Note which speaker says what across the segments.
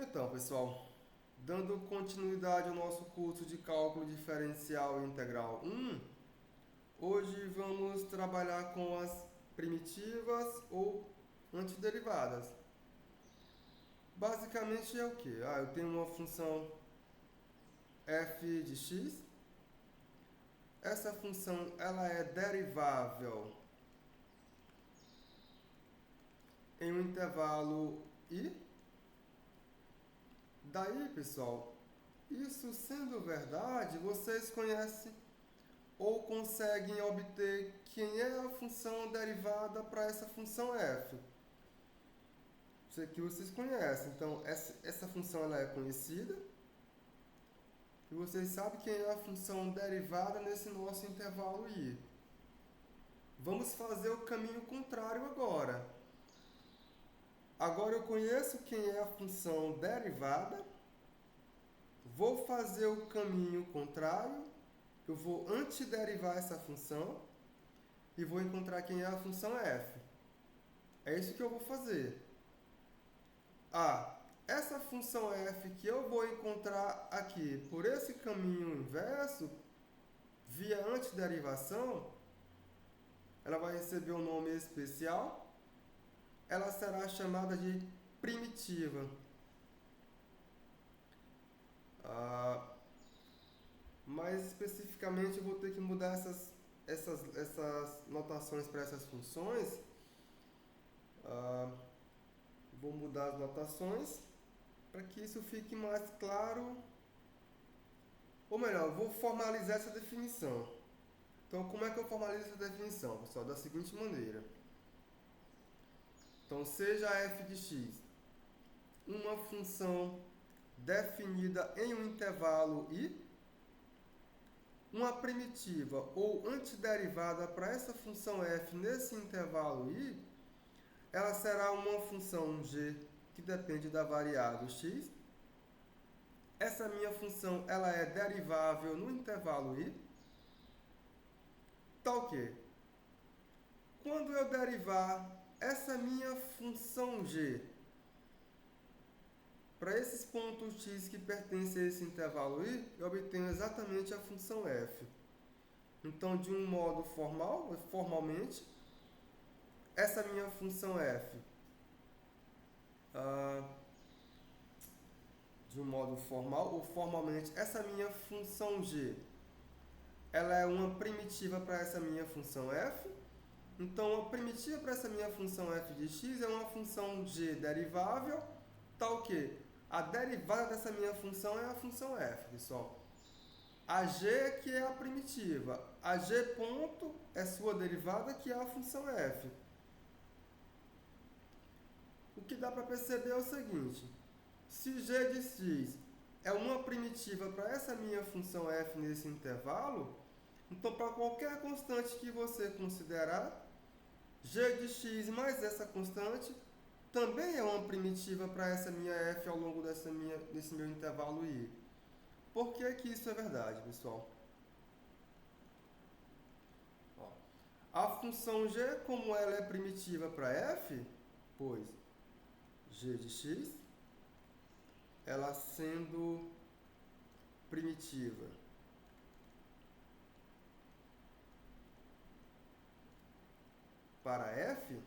Speaker 1: Então, pessoal, dando continuidade ao nosso curso de cálculo diferencial integral 1, hoje vamos trabalhar com as primitivas ou antiderivadas. Basicamente é o que? Eu tenho uma função f de x. Essa função ela é derivável em um intervalo i. Daí, pessoal, isso sendo verdade, vocês conhecem ou conseguem obter quem é a função derivada para essa função f. Isso aqui vocês conhecem. Então, essa função ela é conhecida. E vocês sabem quem é a função derivada nesse nosso intervalo i. Vamos fazer o caminho contrário agora. Agora eu conheço quem é a função derivada. Vou fazer o caminho contrário. Eu vou antiderivar essa função e vou encontrar quem é a função f. É isso que eu vou fazer. Essa função f que eu vou encontrar aqui por esse caminho inverso, via antiderivação, ela vai receber um nome especial. Ela será chamada de primitiva. Mais especificamente, eu vou ter que mudar essas notações para essas funções. Vou mudar as notações para que isso fique mais claro. Ou melhor, vou formalizar essa definição. Então, como é que eu formalizo essa definição, pessoal? Da seguinte maneira. Então, seja f de x uma função definida em um intervalo i, uma primitiva ou antiderivada para essa função f nesse intervalo i, ela será uma função g que depende da variável x. Essa minha função ela é derivável no intervalo i. Tal que, quando eu derivar essa minha função g para esses pontos x que pertencem a esse intervalo i, eu obtenho exatamente a função f. Então, de um modo formalmente, essa minha função f, de um modo formal ou formalmente, essa minha função g, ela é uma primitiva para essa minha função f. Então, a primitiva para essa minha função f de x é uma função g derivável, tal que a derivada dessa minha função é a função f, pessoal. A g que é a primitiva, a g ponto é sua derivada, que é a função f. O que dá para perceber é o seguinte: se g de x é uma primitiva para essa minha função f nesse intervalo, então para qualquer constante que você considerar, g de x mais essa constante também é uma primitiva para essa minha f ao longo desse meu intervalo i. Por que que isso é verdade, pessoal? A função g, como ela é primitiva para f, pois g de x, ela sendo primitiva para f,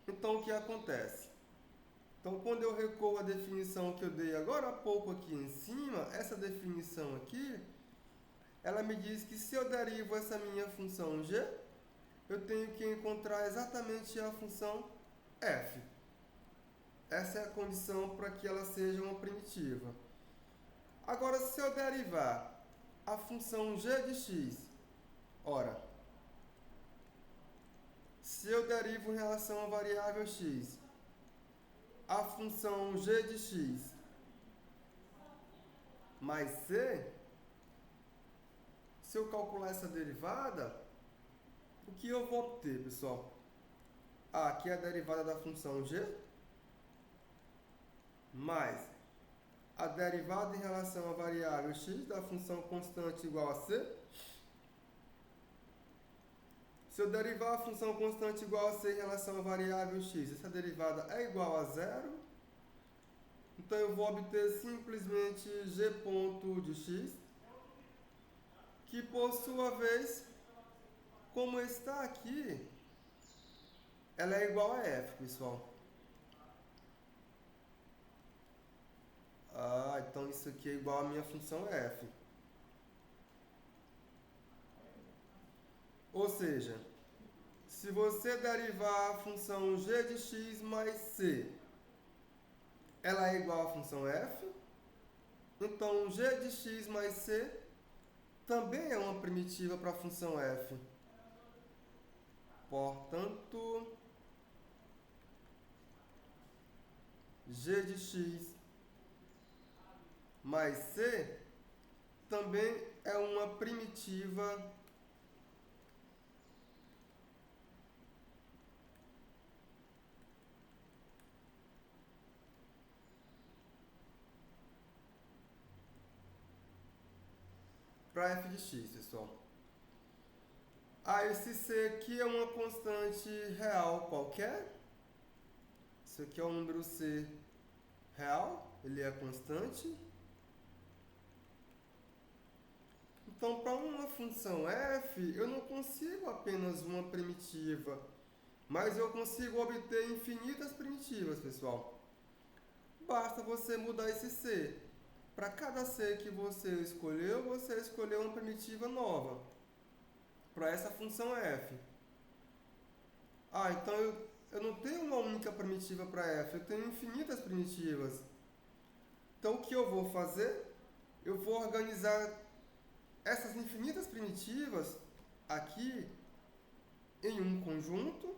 Speaker 1: então o que acontece? Então, quando eu recorro à definição que eu dei agora há pouco aqui em cima, essa definição aqui, ela me diz que se eu derivo essa minha função g, eu tenho que encontrar exatamente a função f. Essa é a condição para que ela seja uma primitiva. Agora, se eu derivar a função g de x, ora, se eu derivo em relação à variável x, a função g de x mais c, se eu calcular essa derivada, o que eu vou obter, pessoal? Aqui é a derivada da função g, mais a derivada em relação à variável x da função constante igual a c. Se eu derivar a função constante igual a c em relação à variável x, essa derivada é igual a zero. Então eu vou obter simplesmente g ponto de x, que por sua vez, como está aqui, ela é igual a f, pessoal. Então isso aqui é igual a minha função f. Ou seja, se você derivar a função g de x mais c, ela é igual à função f. Então g de x mais c também é uma primitiva para a função f. Portanto, g de x mais c também é uma primitiva para f de x, pessoal. Esse c aqui é uma constante real qualquer. Isso aqui é um número c real, ele é constante. Então, para uma função f, eu não consigo apenas uma primitiva, mas eu consigo obter infinitas primitivas, pessoal. Basta você mudar esse c. Para cada c que você escolheu uma primitiva nova para essa função f. Então eu não tenho uma única primitiva para f, eu tenho infinitas primitivas. Então, o que eu vou fazer? Eu vou organizar essas infinitas primitivas aqui em um conjunto,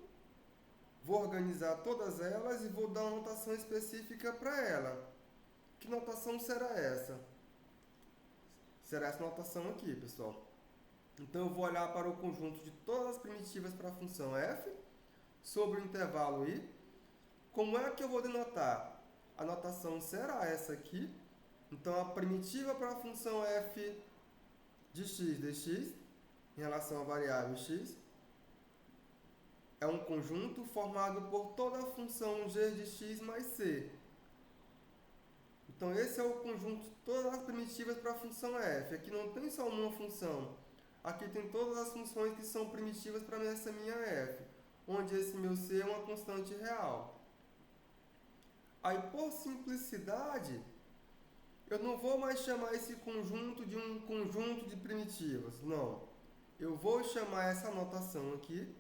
Speaker 1: vou organizar todas elas e vou dar uma notação específica para ela. Que notação será essa? Será essa notação aqui, pessoal. Então, eu vou olhar para o conjunto de todas as primitivas para a função f, sobre o intervalo i. Como é que eu vou denotar? A notação será essa aqui. Então, a primitiva para a função f de x dx, em relação à variável x, é um conjunto formado por toda a função g de x mais c. Então, esse é o conjunto de todas as primitivas para a função f. Aqui não tem só uma função. Aqui tem todas as funções que são primitivas para essa minha f, onde esse meu c é uma constante real. Aí, por simplicidade, eu não vou mais chamar esse conjunto de um conjunto de primitivas. Não. Eu vou chamar essa notação aqui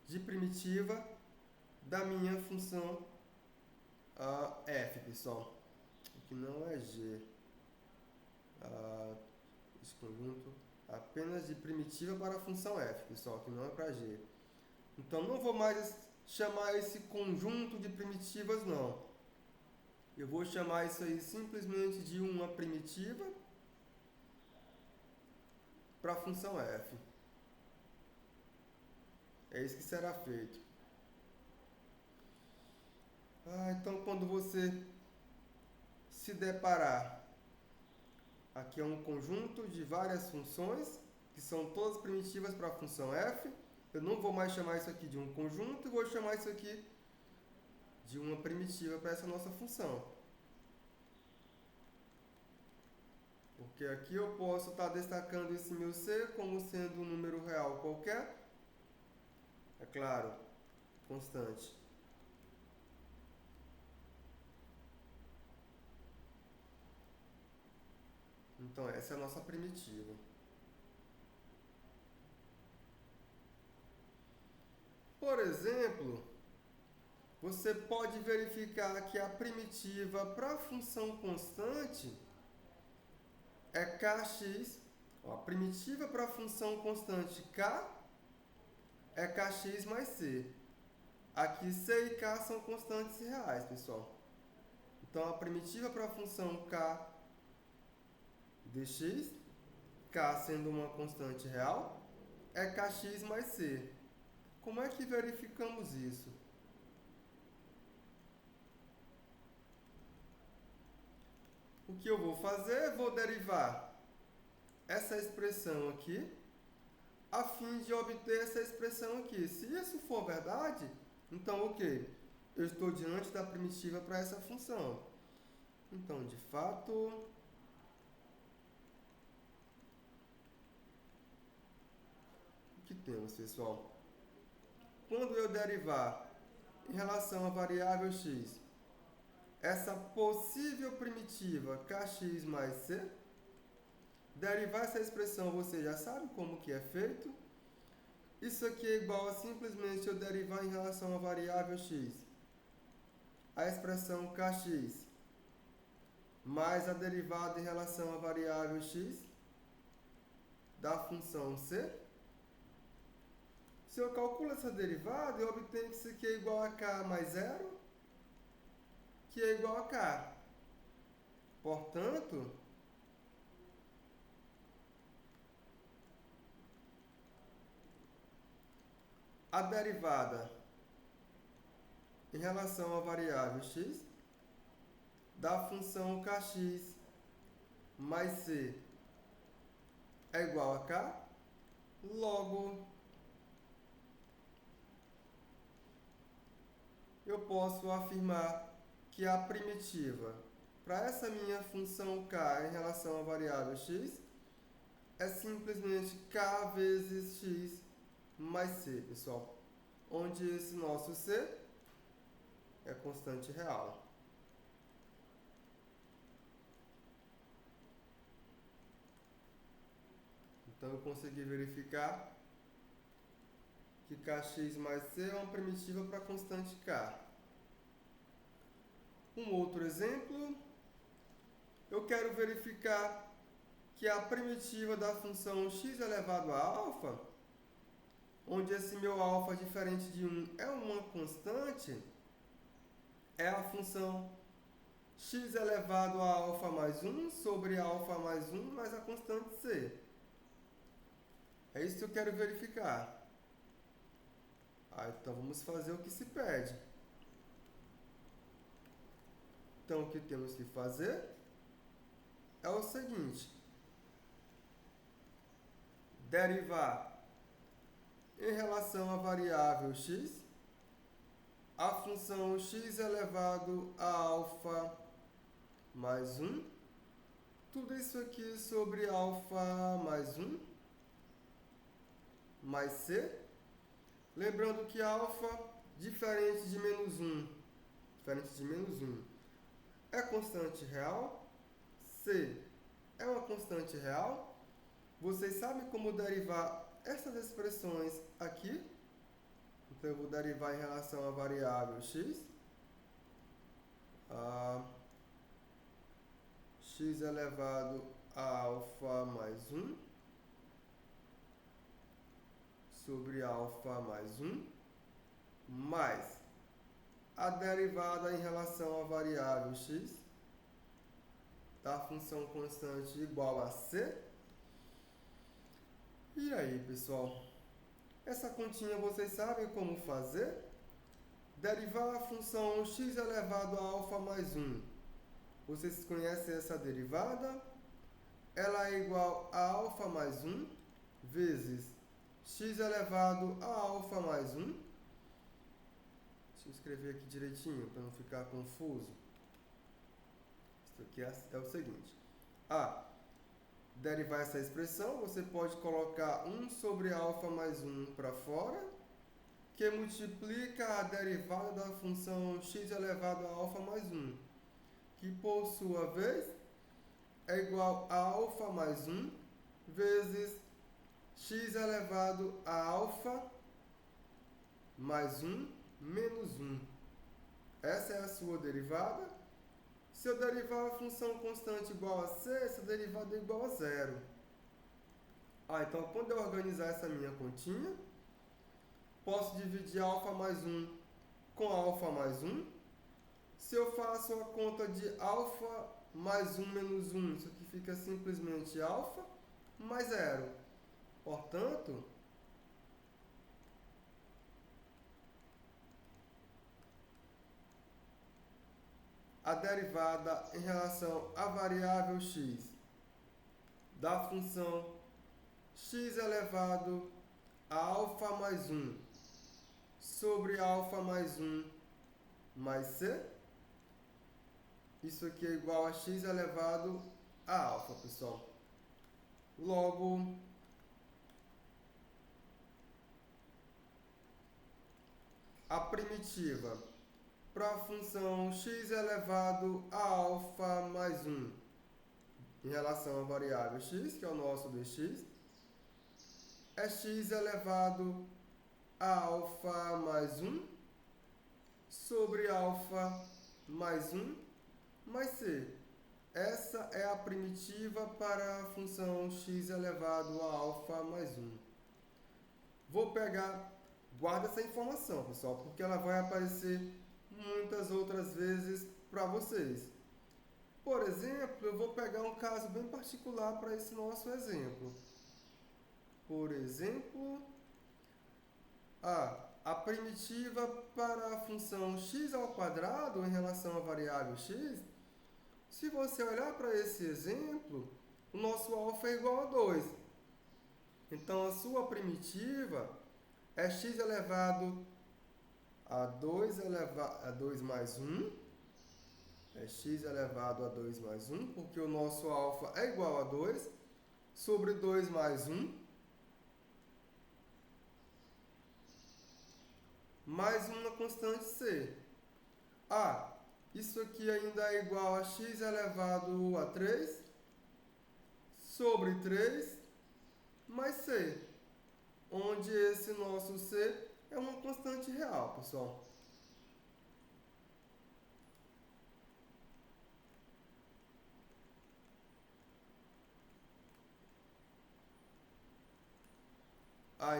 Speaker 1: de primitiva da minha função f, pessoal. Aqui não é g. Esse conjunto apenas de primitiva para a função f, pessoal, que não é para g. Então, não vou mais chamar esse conjunto de primitivas, não. Eu vou chamar isso aí simplesmente de uma primitiva para a função f. É isso que será feito. Então, quando você se deparar, aqui é um conjunto de várias funções, que são todas primitivas para a função f. Eu não vou mais chamar isso aqui de um conjunto, e vou chamar isso aqui de uma primitiva para essa nossa função. Porque aqui eu posso estar destacando esse meu c como sendo um número real qualquer. É claro, constante. Então, essa é a nossa primitiva. Por exemplo, você pode verificar que a primitiva para a função constante é kx. A primitiva para a função constante k é kx mais c. Aqui c e k são constantes reais, pessoal. Então, a primitiva para a função k dx, k sendo uma constante real, é kx mais c. Como é que verificamos isso? O que eu vou fazer? Vou derivar essa expressão aqui a fim de obter essa expressão aqui. Se isso for verdade, então ok, eu estou diante da primitiva para essa função. Então, de fato, o que temos, pessoal? Quando eu derivar em relação à variável x, essa possível primitiva kx mais c, derivar essa expressão você já sabe como que é feito. Isso aqui é igual a simplesmente eu derivar em relação à variável x, a expressão kx, mais a derivada em relação à variável x da função c. Se eu calculo essa derivada, eu obtenho que isso aqui é igual a k mais zero, que é igual a k. Portanto, a derivada em relação à variável x da função kx mais c é igual a k, logo eu posso afirmar que a primitiva para essa minha função k em relação à variável x é simplesmente k vezes x mais c, pessoal, onde esse nosso c é constante real. Então eu consegui verificar que kx mais c é uma primitiva para a constante k. Um outro exemplo, eu quero verificar que a primitiva da função x elevado a alfa, onde esse meu alfa diferente de 1 é uma constante, é a função x elevado a alfa mais 1 sobre alfa mais 1 mais a constante c. É isso que eu quero verificar. Então vamos fazer o que se pede. Então o que temos que fazer é o seguinte: derivar em relação à variável x a função x elevado a alfa mais 1, tudo isso aqui sobre alfa mais 1 mais c. Lembrando que alfa diferente de menos 1, é constante real, c é uma constante real. Vocês sabem como derivar essas expressões aqui? Então eu vou derivar em relação à variável x, x elevado a alfa mais 1 sobre alfa mais 1, mais a derivada em relação à variável x da função constante igual a c. E aí, pessoal? Essa continha vocês sabem como fazer? Derivar a função x elevado a alfa mais 1. Vocês conhecem essa derivada? Ela é igual a alfa mais 1 vezes x elevado a alfa mais 1. Deixa eu escrever aqui direitinho para não ficar confuso. Isso aqui é o seguinte. Derivar essa expressão, você pode colocar 1 sobre alfa mais 1 para fora, que multiplica a derivada da função x elevado a alfa mais 1, que por sua vez é igual a alfa mais 1 vezes x elevado a alfa mais 1 menos 1. Essa é a sua derivada. Se eu derivar a função constante igual a c, essa derivada é igual a zero. Então quando eu organizar essa minha continha, posso dividir alfa mais 1 com alfa mais 1. Se eu faço a conta de alfa mais 1 menos 1, isso aqui fica simplesmente alfa mais zero. Portanto, a derivada em relação à variável x da função x elevado alfa mais 1 sobre alfa mais 1 mais c. Isso aqui é igual a x elevado a alfa, pessoal. Logo, a primitiva para a função x elevado a alfa mais 1 em relação à variável x, que é o nosso dx, é x elevado a alfa mais 1 sobre alfa mais 1 mais c. Essa é a primitiva para a função x elevado a alfa mais 1. Vou pegar, guarda essa informação, pessoal, porque ela vai aparecer muitas outras vezes para vocês. Por exemplo, eu vou pegar um caso bem particular para esse nosso exemplo. Por exemplo, a primitiva para a função x ao quadrado em relação à variável x, se você olhar para esse exemplo, o nosso alfa é igual a 2. Então, a sua primitiva é x elevado a 2 mais 1. É x elevado a 2 mais 1, porque o nosso alfa é igual a 2, sobre 2 mais 1, mais uma constante c. Isso aqui ainda é igual a x elevado a 3, sobre 3, mais c, onde esse nosso c é uma constante real, pessoal.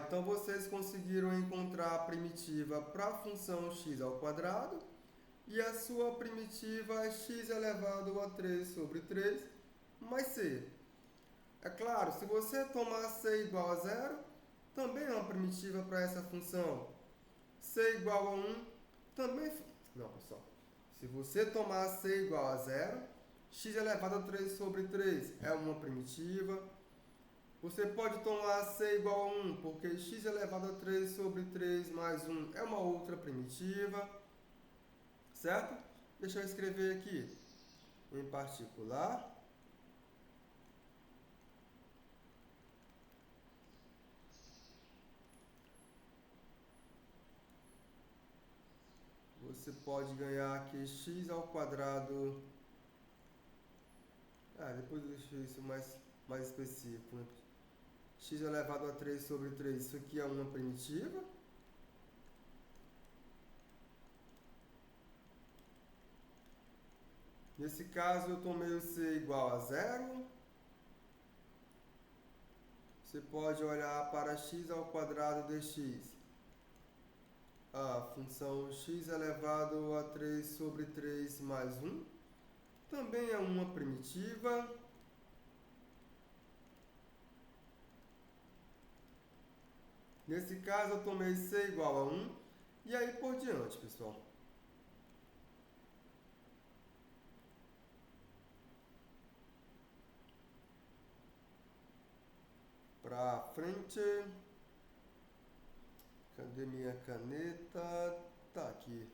Speaker 1: Então vocês conseguiram encontrar a primitiva para a função x ao quadrado e a sua primitiva é x elevado a 3 sobre 3 mais c. É claro, se você tomar c igual a 0, também é uma primitiva para essa função. C igual a 1 também... Não, pessoal. Se você tomar c igual a 0, x elevado a 3 sobre 3 é uma primitiva. Você pode tomar c igual a 1, porque x elevado a 3 sobre 3 mais 1 é uma outra primitiva. Certo? Deixa eu escrever aqui. Em particular, você pode ganhar aqui x ao quadrado. Depois eu deixo isso mais específico, né? X elevado a 3 sobre 3, isso aqui é uma primitiva. Nesse caso, eu tomei o c igual a 0. Você pode olhar para x ao quadrado dx. A função x elevado a 3 sobre 3 mais 1 também é uma primitiva. Nesse caso, eu tomei c igual a 1. E aí por diante, pessoal. Pra frente. Cadê minha caneta? Tá aqui.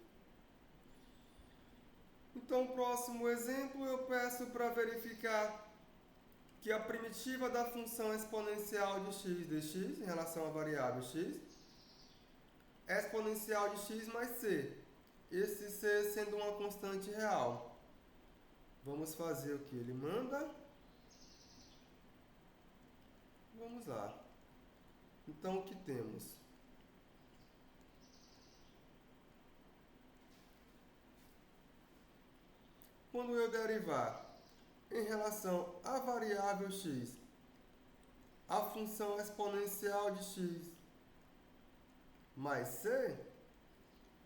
Speaker 1: Então, próximo exemplo, eu peço para verificar que a primitiva da função exponencial de x dx em relação à variável x é exponencial de x mais c. Esse c sendo uma constante real. Vamos fazer o que ele manda. Vamos lá. Então, o que temos? Quando eu derivar em relação à variável x a função exponencial de x mais c,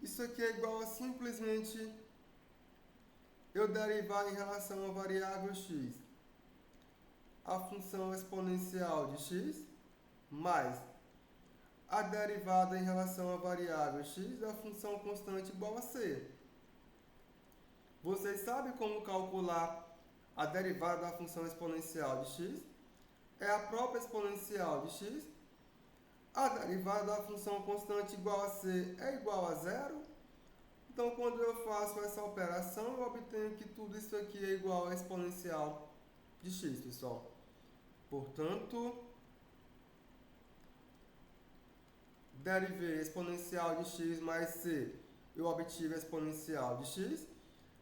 Speaker 1: isso aqui é igual a simplesmente eu derivar em relação à variável x a função exponencial de x mais a derivada em relação à variável x da função constante igual a c. Vocês sabem como calcular a derivada da função exponencial de x? É a própria exponencial de x A derivada da função constante igual a c é igual a zero. Então, quando eu faço essa operação, eu obtenho que tudo isso aqui é igual a exponencial de x, pessoal. Portanto, derivei a exponencial de x mais c, eu obtive a exponencial de x.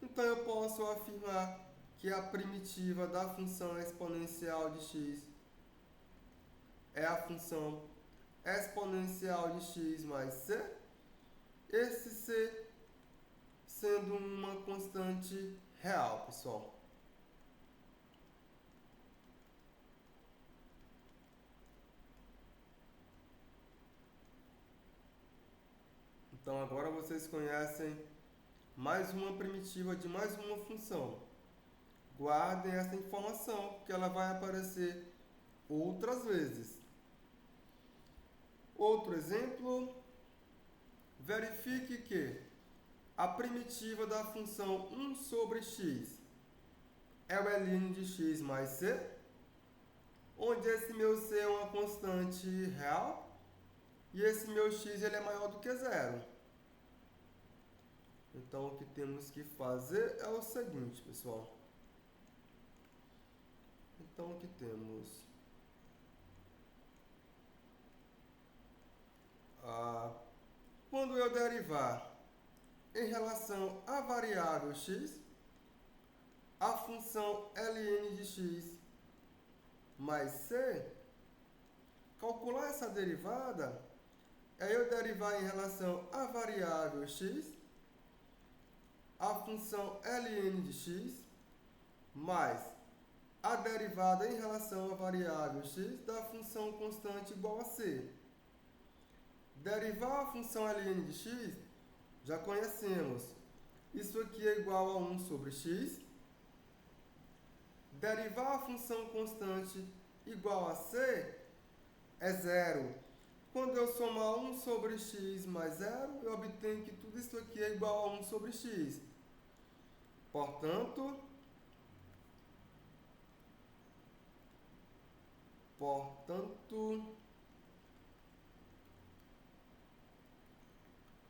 Speaker 1: Então, eu posso afirmar que a primitiva da função exponencial de x é a função exponencial de x mais c. Esse c sendo uma constante real, pessoal. Então, agora vocês conhecem mais uma primitiva de mais uma função. Guardem essa informação, porque ela vai aparecer outras vezes. Outro exemplo, verifique que a primitiva da função 1 sobre x é o ln de x mais c, onde esse meu c é uma constante real e esse meu x ele é maior do que zero. Então, o que temos que fazer é o seguinte, pessoal. Então, o que temos? Quando eu derivar em relação à variável x, a função ln de x mais c, calcular essa derivada é eu derivar em relação à variável x, a função ln de x, mais a derivada em relação à variável x da função constante igual a c. Derivar a função ln de x, já conhecemos. Isso aqui é igual a 1 sobre x. Derivar a função constante igual a c é zero. Quando eu somar 1 sobre x mais zero, eu obtenho que tudo isso aqui é igual a 1 sobre x. Portanto,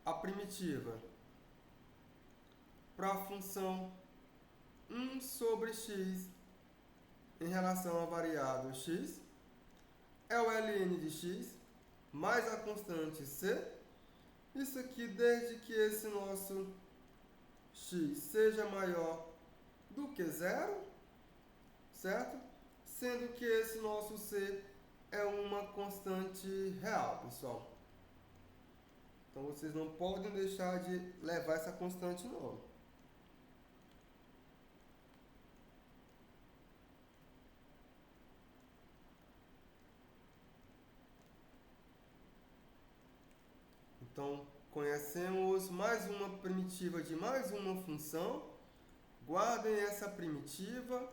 Speaker 1: a primitiva para a função 1 sobre x em relação à variável x é o ln de x mais a constante c. Isso aqui desde que esse nosso x seja maior do que zero, certo? Sendo que esse nosso c é uma constante real, pessoal. Então, vocês não podem deixar de levar essa constante, não. Então, conhecemos mais uma primitiva de mais uma função. Guardem essa primitiva,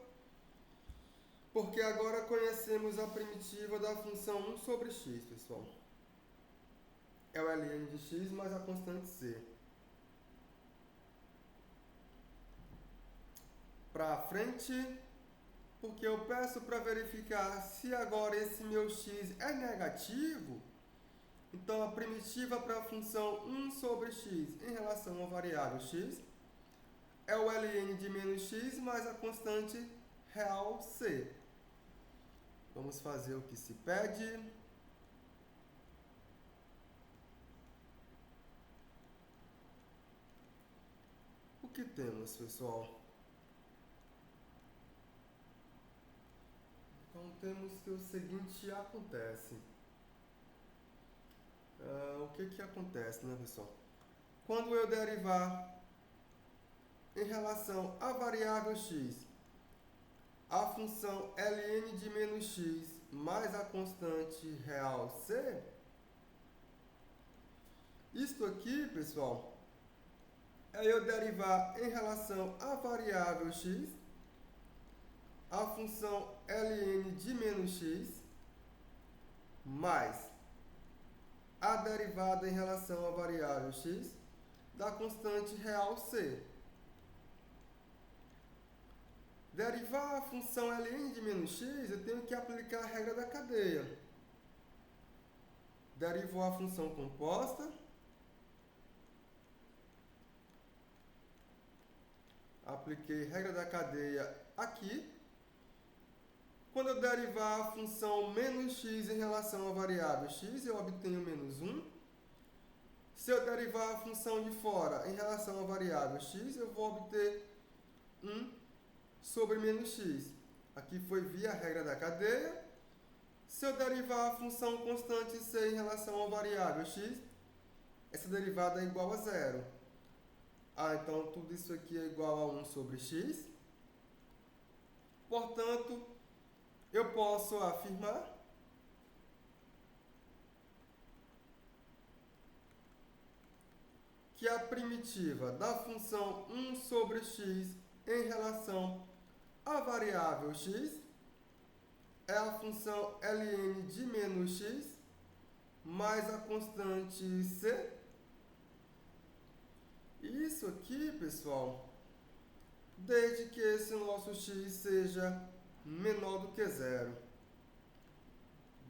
Speaker 1: porque agora conhecemos a primitiva da função 1 sobre x, pessoal. É o ln de x mais a constante c. Para frente, porque eu peço para verificar se agora esse meu x é negativo. Então, a primitiva para a função 1 sobre x em relação à variável x é o ln de menos x mais a constante real c. Vamos fazer o que se pede. O que temos, pessoal? Então, temos que o seguinte acontece. O que acontece, né, pessoal? Quando eu derivar em relação à variável x, a função ln de menos x mais a constante real c, isto aqui, pessoal, é eu derivar em relação à variável x, a função ln de menos x mais a derivada em relação à variável x da constante real c. Derivar a função ln de menos x, eu tenho que aplicar a regra da cadeia. derivou a função composta, apliquei regra da cadeia aqui. Quando eu derivar a função menos x em relação à variável x, eu obtenho menos 1. Se eu derivar a função de fora em relação à variável x, eu vou obter 1 sobre menos x. Aqui foi via regra da cadeia. Se eu derivar a função constante c em relação à variável x, essa derivada é igual a zero. Então tudo isso aqui é igual a 1 sobre x. Portanto, eu posso afirmar que a primitiva da função 1 sobre x em relação à variável x é a função ln de menos x mais a constante c. Isso aqui, pessoal, desde que esse nosso x seja menor do que zero.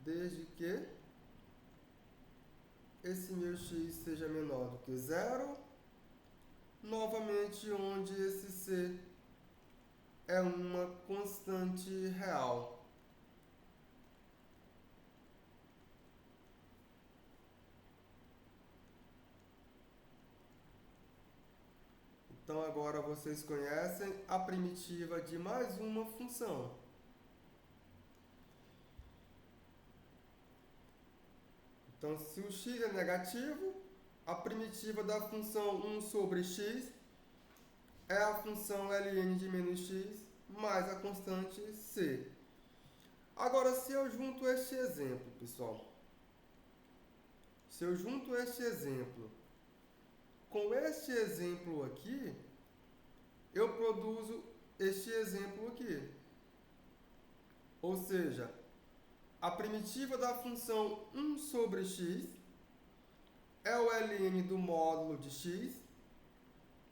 Speaker 1: Desde que esse meu x seja menor do que zero, novamente onde esse c é uma constante real. Então agora vocês conhecem a primitiva de mais uma função. Então, se o x é negativo, a primitiva da função 1 sobre x é a função ln de menos x mais a constante c. Agora, se eu junto este exemplo, pessoal, se eu junto este exemplo com este exemplo aqui, eu produzo este exemplo aqui. Ou seja, a primitiva da função 1 sobre x é o ln do módulo de x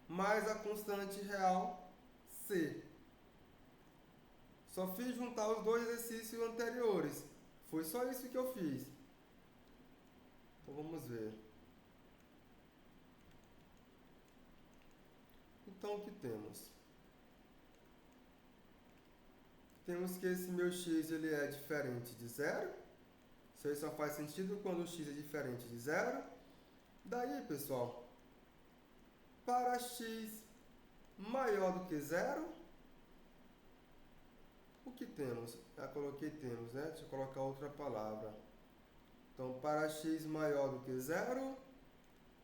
Speaker 1: mais a constante real c. Só fiz juntar os dois exercícios anteriores. Foi só isso que eu fiz. Então vamos ver. Então o que temos? Temos que esse meu x ele é diferente de zero. Isso aí só faz sentido quando o x é diferente de zero. Daí, pessoal, para x maior do que zero, o que temos? Já coloquei temos, né? Deixa eu colocar outra palavra. Então, para x maior do que zero,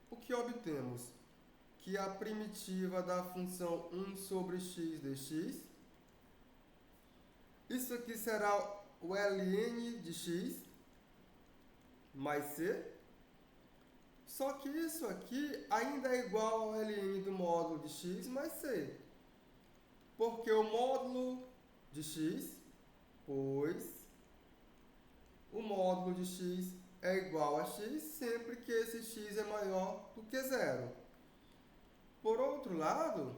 Speaker 1: o que obtemos? Que a primitiva da função 1 sobre x dx, isso aqui será o ln de x mais c, só que isso aqui ainda é igual ao ln do módulo de x mais c, porque o módulo de x, pois o módulo de x é igual a x sempre que esse x é maior do que zero. Por outro lado,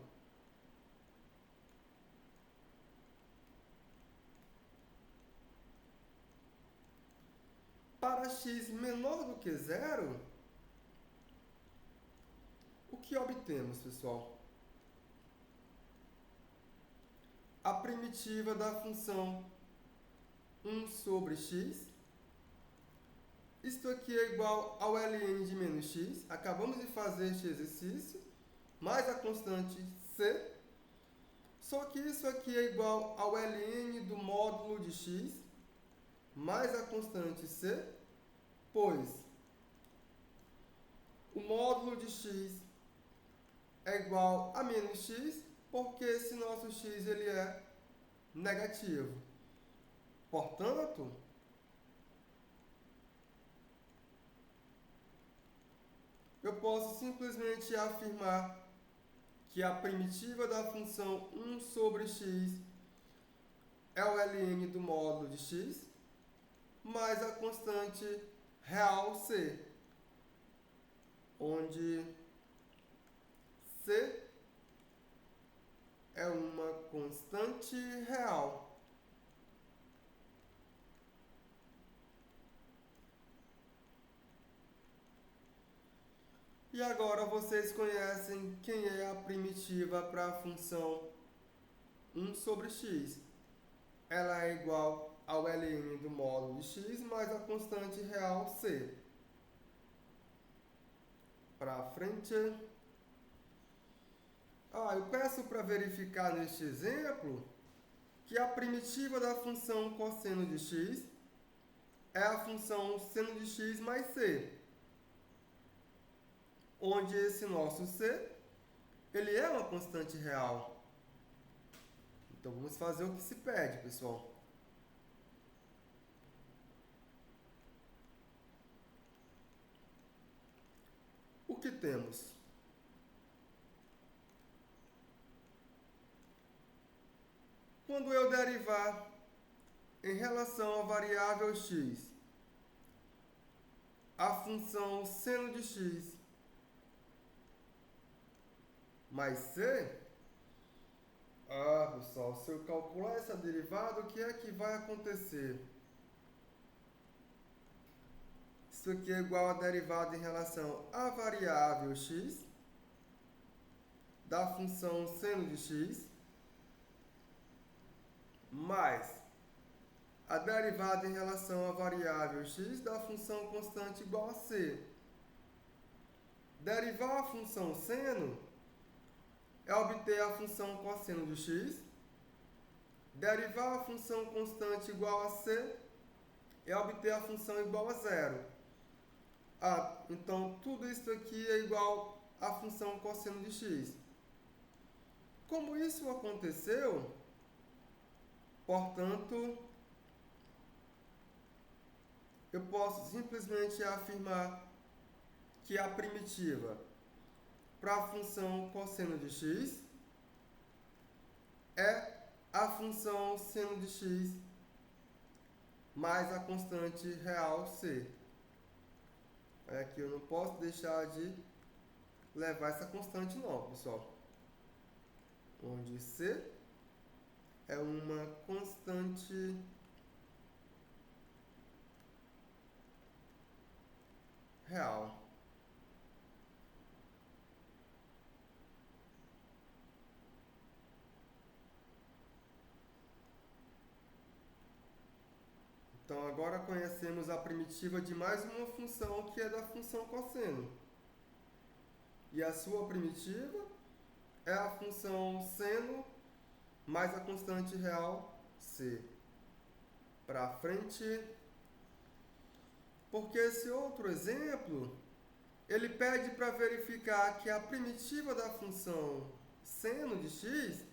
Speaker 1: para x menor do que zero, o que obtemos, pessoal? A primitiva da função 1 sobre x. Isto aqui é igual ao ln de menos x. Acabamos de fazer este exercício. Mais a constante c. Só que isso aqui é igual ao ln do módulo de x mais a constante c, pois o módulo de x é igual a menos x, porque esse nosso x ele é negativo. Portanto, eu posso simplesmente afirmar que a primitiva da função 1 sobre x é o ln do módulo de x mais a constante real c, onde c é uma constante real. E agora vocês conhecem quem é a primitiva para a função 1 sobre x. Ela é igual ao Ln do módulo de x mais a constante real c. Para frente. Eu peço para verificar neste exemplo que a primitiva da função cosseno de x é a função seno de x mais c, onde esse nosso c, ele é uma constante real. Então, vamos fazer o que se pede, pessoal. O que temos? Quando eu derivar em relação à variável x, a função seno de x mais c, pessoal, se eu calcular essa derivada, o que é que vai acontecer? Isso aqui é igual a derivada em relação à variável x da função seno de x mais a derivada em relação à variável x da função constante igual a c. Derivar a função seno é obter a função cosseno de x. Derivar a função constante igual a c é obter a função igual a zero. Então tudo isso aqui é igual à função cosseno de x. Como isso aconteceu, portanto, eu posso simplesmente afirmar que a primitiva para a função cosseno de x é a função seno de x mais a constante real c. Aqui eu não posso deixar de levar essa constante não, pessoal. Onde c é uma constante real. Então, agora conhecemos a primitiva de mais uma função, que é da função cosseno. E a sua primitiva é a função seno mais a constante real c. Para frente. Porque esse outro exemplo, ele pede para verificar que a primitiva da função seno de x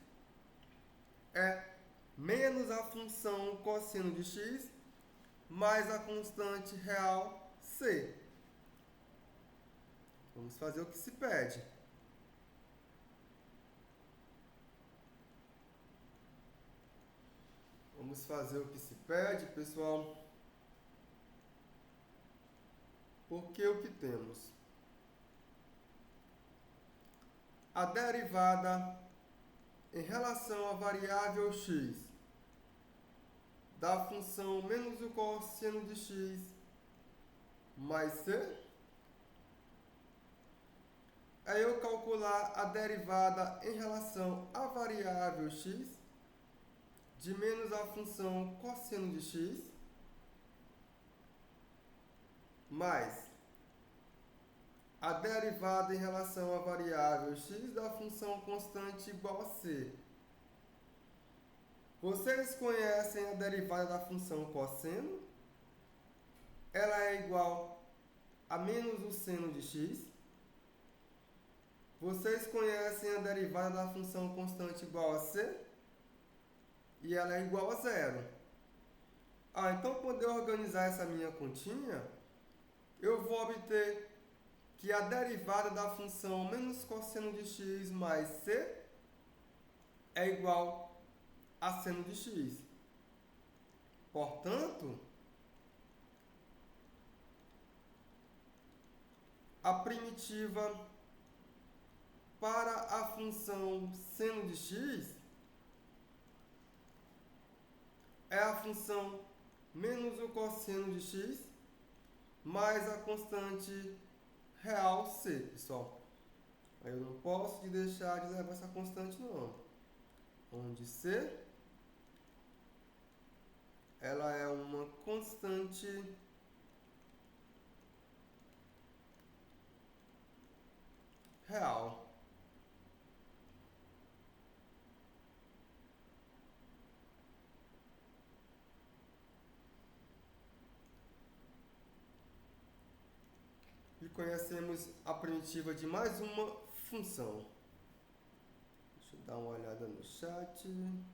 Speaker 1: é menos a função cosseno de x mais a constante real c. Vamos fazer o que se pede. Vamos fazer o que se pede, pessoal. Porque o que temos? A derivada em relação à variável x da função menos o cosseno de x mais c é eu calcular a derivada em relação à variável x de menos a função cosseno de x mais a derivada em relação à variável x da função constante igual a c. Vocês conhecem a derivada da função cosseno? Ela é igual a menos o seno de x. Vocês conhecem a derivada da função constante igual a c? E ela é igual a zero. Então, para poder organizar essa minha continha, eu vou obter que a derivada da função menos cosseno de x mais c é igual a seno de x. Portanto, a primitiva para a função seno de x é a função menos o cosseno de x mais a constante real C, pessoal. Aí eu não posso deixar de levar essa constante não. Onde C ela é uma constante real. E conhecemos a primitiva de mais uma função. Deixa eu dar uma olhada no chat. Não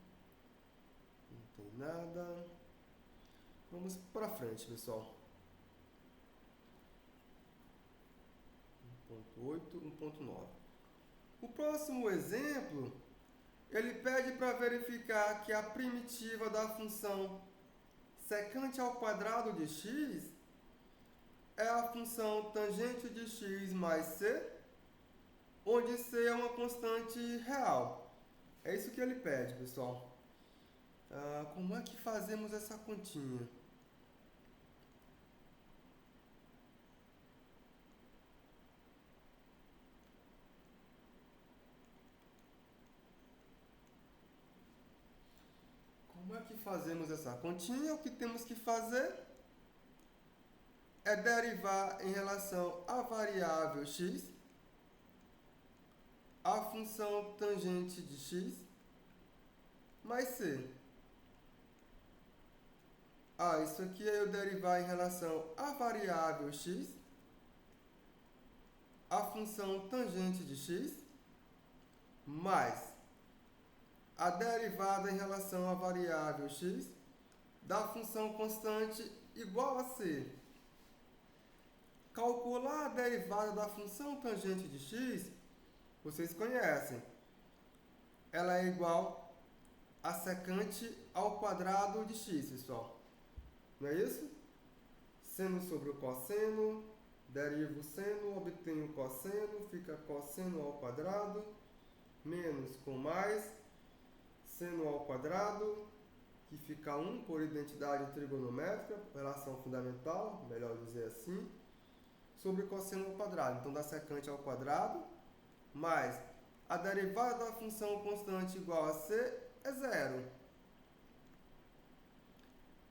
Speaker 1: tem nada. Vamos para frente, pessoal. 1.8, 1.9. O próximo exemplo, ele pede para verificar que a primitiva da função secante ao quadrado de x é a função tangente de x mais c, onde c é uma constante real. É isso que ele pede, pessoal. Como é que fazemos essa continha? Como é que fazemos essa continha? O que temos que fazer é derivar em relação à variável x a função tangente de x mais c. Isso aqui é eu derivar em relação à variável x a função tangente de x mais a derivada em relação à variável x da função constante igual a c. Calcular a derivada da função tangente de x, vocês conhecem. Ela é igual a secante ao quadrado de x, pessoal. Não é isso? Seno sobre o cosseno, derivo o seno, obtenho o cosseno, fica cosseno ao quadrado, menos com mais, seno ao quadrado, que fica 1 por identidade trigonométrica, relação fundamental, melhor dizer assim, sobre cosseno ao quadrado. Então, dá secante ao quadrado, mais a derivada da função constante igual a c é zero.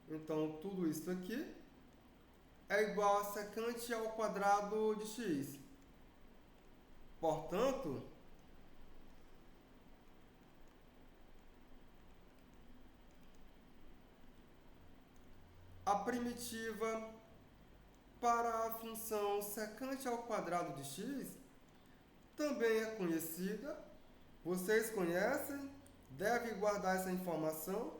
Speaker 1: Então, tudo isso aqui é igual a secante ao quadrado de x. Portanto, a primitiva para a função secante ao quadrado de x também é conhecida. Vocês conhecem, devem guardar essa informação.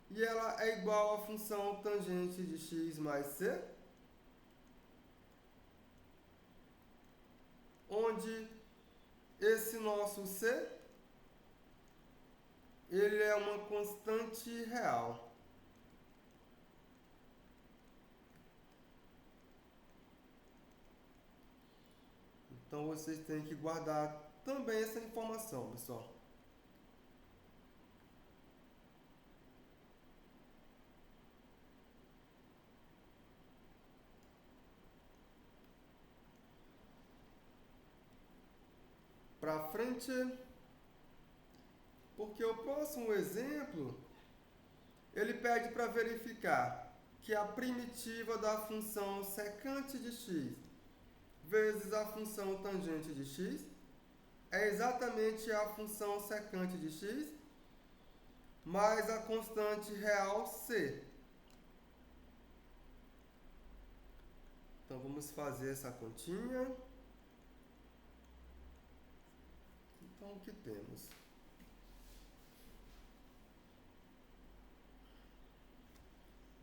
Speaker 1: E ela é igual à função tangente de x mais c, onde esse nosso c ele é uma constante real. Então vocês têm que guardar também essa informação, pessoal. Para frente, porque o próximo exemplo ele pede para verificar que a primitiva da função secante de x vezes a função tangente de x é exatamente a função secante de x mais a constante real c. Então, vamos fazer essa continha. Então, o que temos?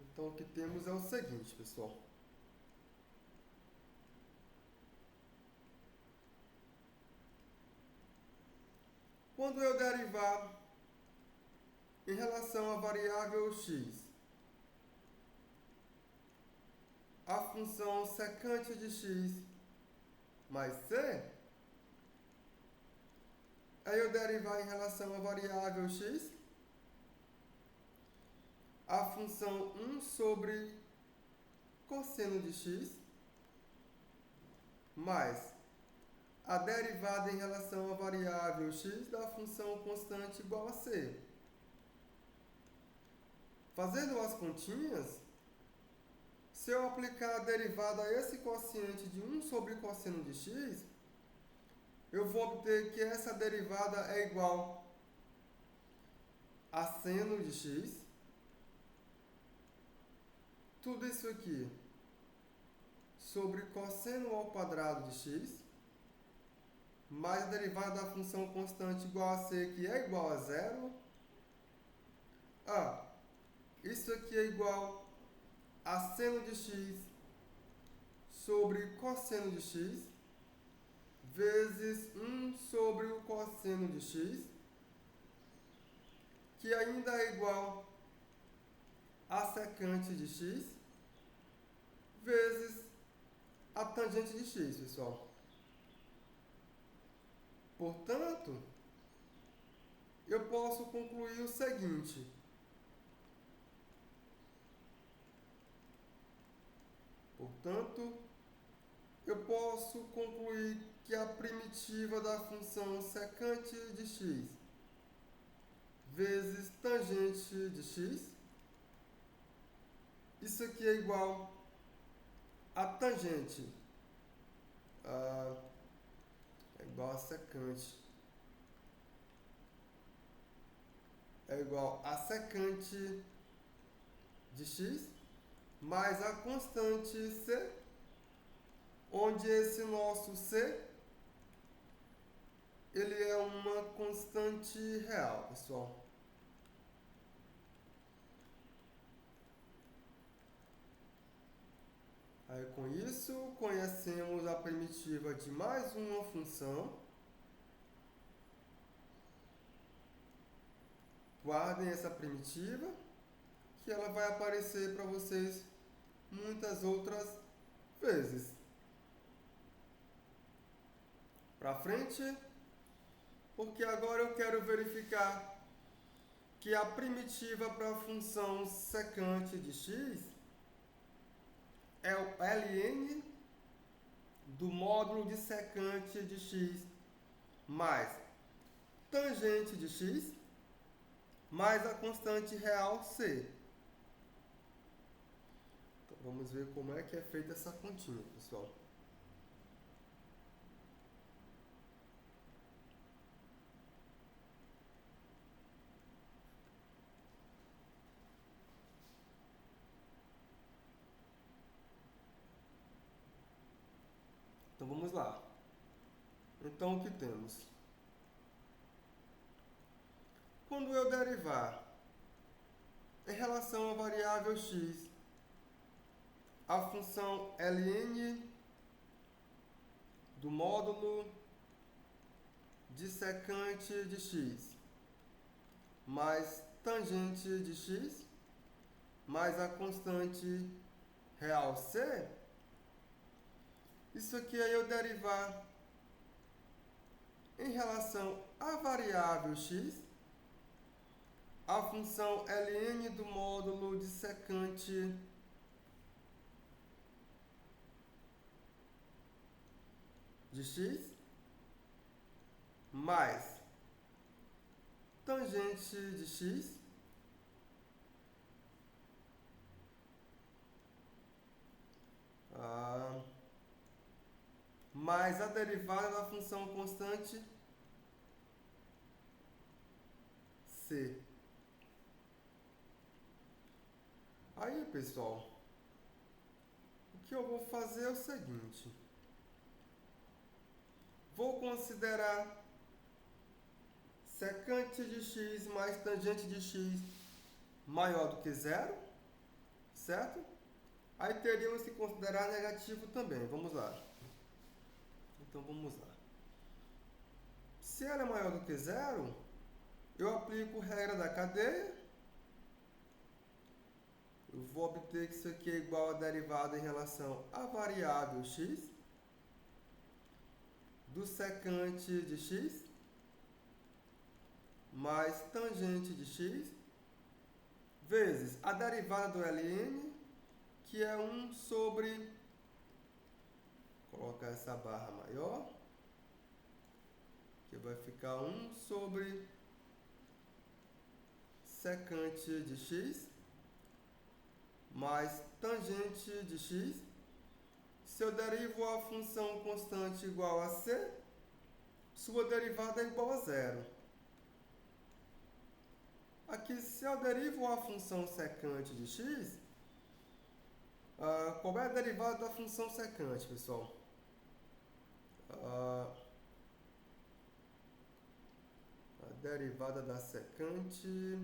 Speaker 1: Então, o que temos é o seguinte, pessoal. Quando eu derivar em relação à variável x a função secante de x mais c, aí eu derivar em relação à variável x a função 1 sobre cosseno de x mais a derivada em relação à variável x da função constante igual a c. Fazendo as continhas, se eu aplicar a derivada a esse quociente de 1 sobre cosseno de x, eu vou obter que essa derivada é igual a seno de x. Tudo isso aqui sobre cosseno ao quadrado de x, mais a derivada da função constante igual a c, que é igual a zero. Isso aqui é igual a seno de x sobre cosseno de x, vezes 1 sobre o cosseno de x, que ainda é igual a secante de x, vezes a tangente de x, pessoal. Portanto, eu posso concluir o seguinte. Eu posso concluir que a primitiva da função secante de x vezes tangente de x, isso aqui é igual a tangente, é igual a secante, é igual a secante de x, mais a constante c, onde esse nosso c, ele é uma constante real, pessoal. Aí, com isso, conhecemos a primitiva de mais uma função. Guardem essa primitiva, que ela vai aparecer para vocês muitas outras vezes. Para frente, porque agora eu quero verificar que a primitiva para a função secante de x é o ln do módulo de secante de x mais tangente de x mais a constante real c. Então, vamos ver como é que é feita essa continha, pessoal. Então, vamos lá. Então, o que temos? Quando eu derivar em relação à variável x a função ln do módulo de secante de x mais tangente de x mais a constante real c, isso aqui é eu derivar em relação à variável x a função ln do módulo de secante de x mais tangente de x mais a derivada da função constante c. Aí, pessoal, o que eu vou fazer é o seguinte. Vou considerar secante de x mais tangente de x maior do que zero, certo? Aí teríamos que considerar negativo também. Vamos lá. Então, vamos lá. Se ela é maior do que zero, eu aplico regra da cadeia. Eu vou obter que isso aqui é igual a derivada em relação à variável x do secante de x mais tangente de x vezes a derivada do ln, que é 1 sobre colocar essa barra maior, que vai ficar 1 sobre secante de x mais tangente de x. Se eu derivo a função constante igual a c, sua derivada é igual a zero. Aqui, se eu derivo a função secante de x, qual é a derivada da função secante, pessoal? A derivada da secante...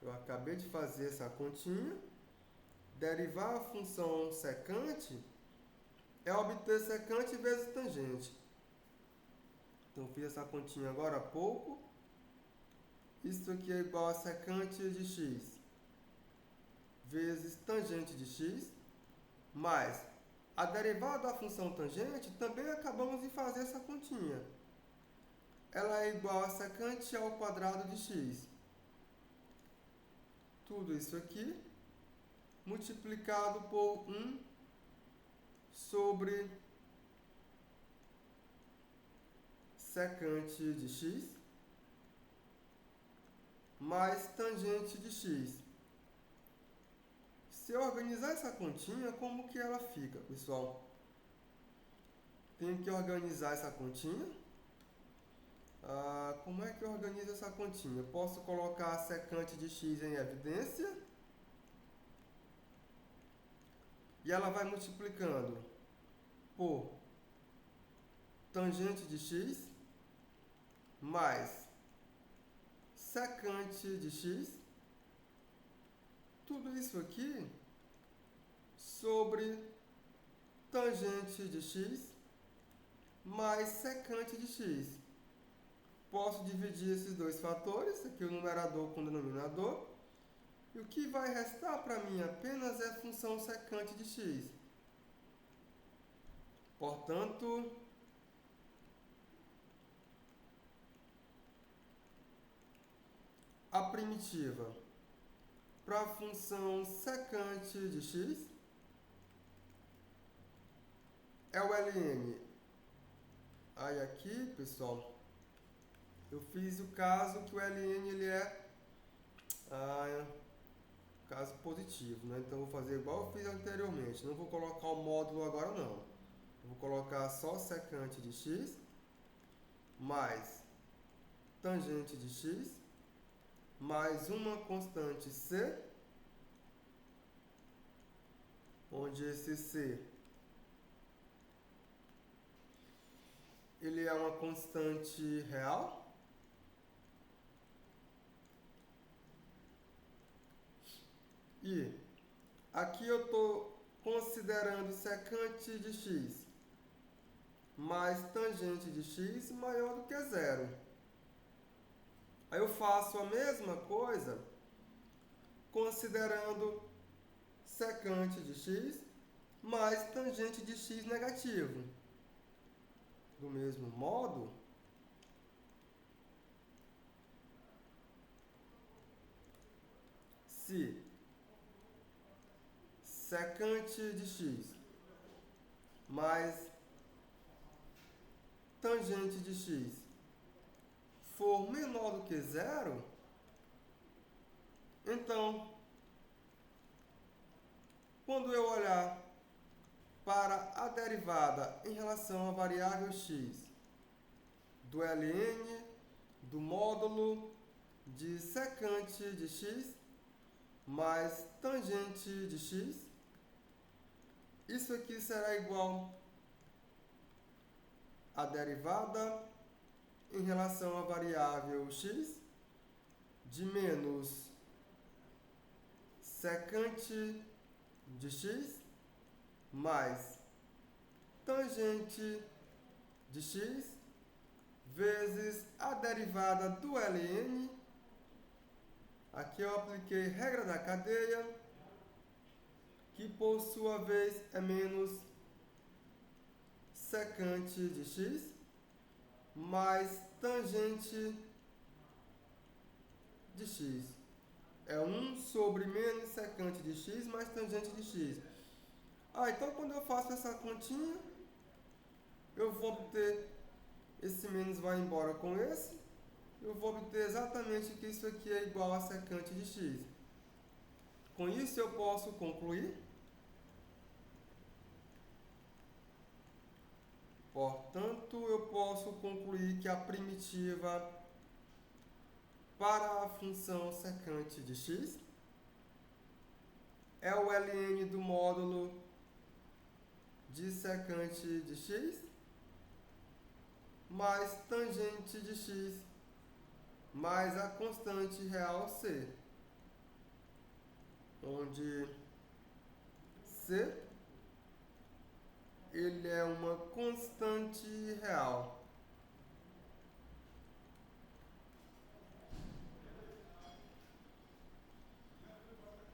Speaker 1: eu acabei de fazer essa continha. Derivar a função secante é obter secante vezes tangente. Então, fiz essa continha agora há pouco. Isso aqui é igual a secante de x vezes tangente de x, mais a derivada da função tangente, também acabamos de fazer essa continha. Ela é igual a secante ao quadrado de x. Tudo isso aqui multiplicado por 1 sobre secante de x mais tangente de x. Se eu organizar essa continha, como que ela fica, pessoal? Tenho que organizar essa continha. Como é que eu organizo essa continha? Eu posso colocar a secante de x em evidência. E ela vai multiplicando por tangente de x mais secante de x. Tudo isso aqui sobre tangente de x mais secante de x. Posso dividir esses dois fatores, aqui o numerador com o denominador. E o que vai restar para mim apenas é a função secante de x. Portanto, a primitiva para a função secante de x é o ln. Aí aqui, pessoal, eu fiz o caso que o ln ele é caso positivo, né? Então, eu vou fazer igual eu fiz anteriormente. Não vou colocar o módulo agora, não. Eu vou colocar só secante de x mais tangente de x mais uma constante c, onde esse c ele é uma constante real. E aqui eu estou considerando secante de x mais tangente de x maior do que zero. Aí eu faço a mesma coisa considerando secante de x mais tangente de x negativo. Do mesmo modo, se secante de x mais tangente de x for menor do que zero, então, quando eu olhar para a derivada em relação à variável x do ln do módulo de secante de x mais tangente de x, isso aqui será igual à derivada em relação à variável x de menos secante de x mais tangente de x vezes a derivada do ln. Aqui eu apliquei regra da cadeia, que por sua vez é menos secante de x mais tangente de x. É 1 sobre menos secante de x mais tangente de x. Então quando eu faço essa continha, eu vou obter, esse menos vai embora com esse, eu vou obter exatamente que isso aqui é igual a secante de x. Com isso eu posso concluir. Portanto, eu posso concluir que a primitiva para a função secante de x é o ln do módulo de secante de x mais tangente de x mais a constante real c, onde c ele é uma constante real.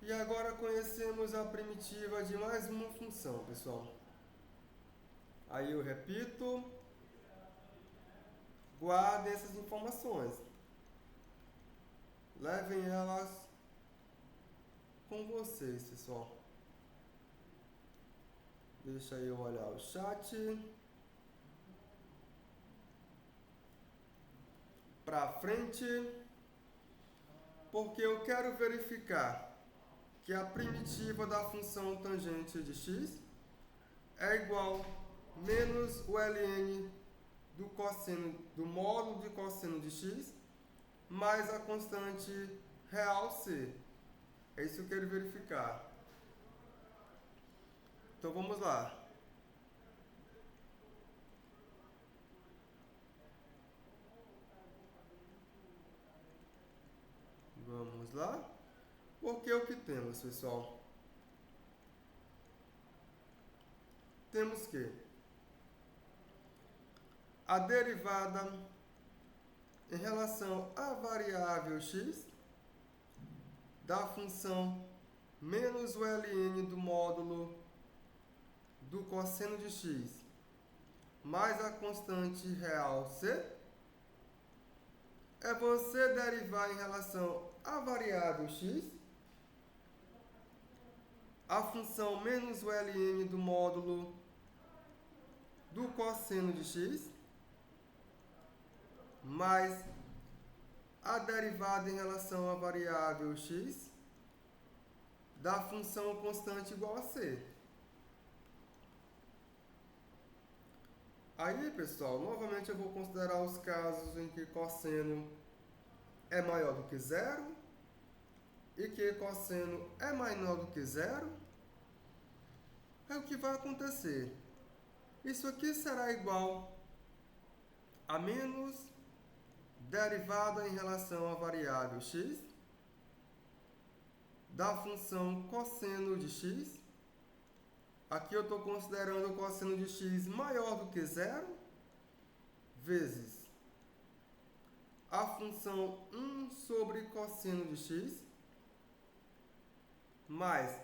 Speaker 1: E agora conhecemos a primitiva de mais uma função, pessoal. Aí eu repito, guardem essas informações. Levem elas com vocês, pessoal. Deixa eu olhar o chat. Para frente, porque eu quero verificar que a primitiva da função tangente de x é igual menos o ln do cosseno do módulo de cosseno de x mais a constante real c. É isso que eu quero verificar. Então vamos lá. Vamos lá. Porque o que temos, pessoal? Temos que a derivada em relação à variável x da função menos o ln do módulo do cosseno de x mais a constante real c é você derivar em relação à variável x a função menos o ln do módulo do cosseno de x mais a derivada em relação à variável x da função constante igual a c. Aí, pessoal, novamente eu vou considerar os casos em que cosseno é maior do que zero e que cosseno é menor do que zero. É o que vai acontecer. Isso aqui será igual a menos derivada em relação à variável x da função cosseno de x. Aqui eu estou considerando o cosseno de x maior do que zero, vezes a função 1 sobre cosseno de x, mais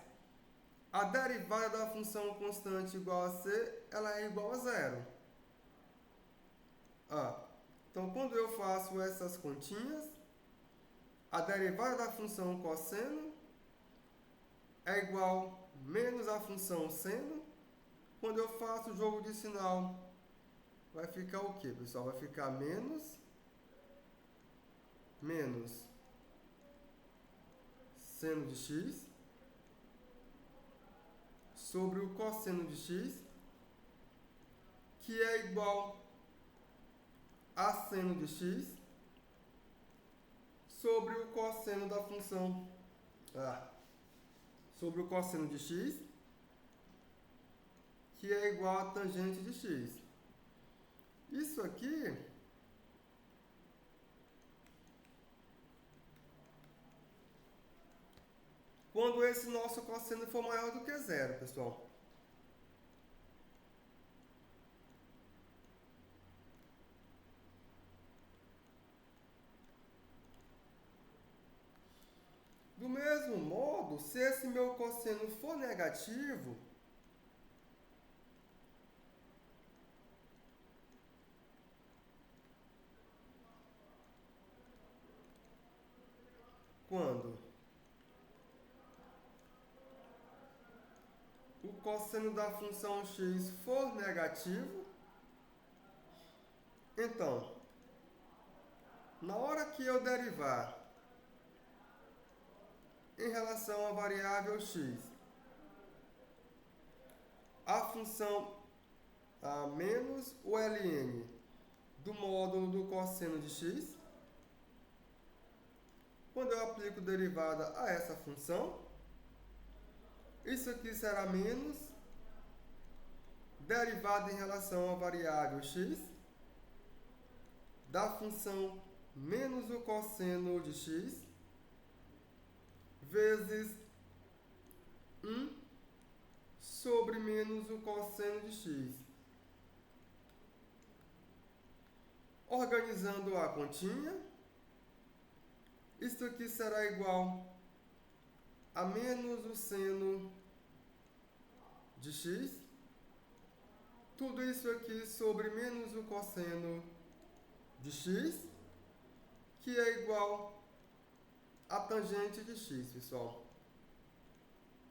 Speaker 1: a derivada da função constante igual a c, ela é igual a zero. Então, quando eu faço essas continhas, a derivada da função cosseno é igual menos a função seno. Quando eu faço o jogo de sinal, vai ficar o quê, pessoal? Vai ficar menos seno de x sobre o cosseno de x, que é igual a seno de x sobre o cosseno da função sobre o cosseno de x, que é igual a tangente de x. Isso aqui quando esse nosso cosseno for maior do que zero, pessoal. Do mesmo modo, se esse meu cosseno for negativo, quando cosseno da função x for negativo, então, na hora que eu derivar em relação à variável x, a função menos o ln do módulo do cosseno de x, quando eu aplico derivada a essa função, isso aqui será menos derivada em relação à variável x da função menos o cosseno de x vezes 1 sobre menos o cosseno de x. Organizando a continha, isso aqui será igual a menos o seno de x, tudo isso aqui sobre menos o cosseno de x, que é igual a tangente de x, pessoal.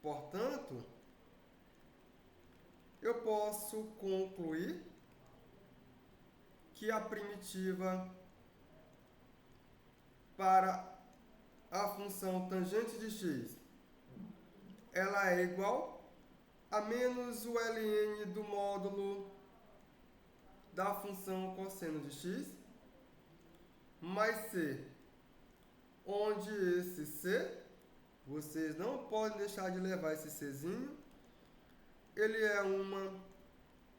Speaker 1: Portanto, eu posso concluir que a primitiva para a função tangente de x, ela é igual a menos o ln do módulo da função cosseno de x, mais c, onde esse c, vocês não podem deixar de levar esse czinho, ele é uma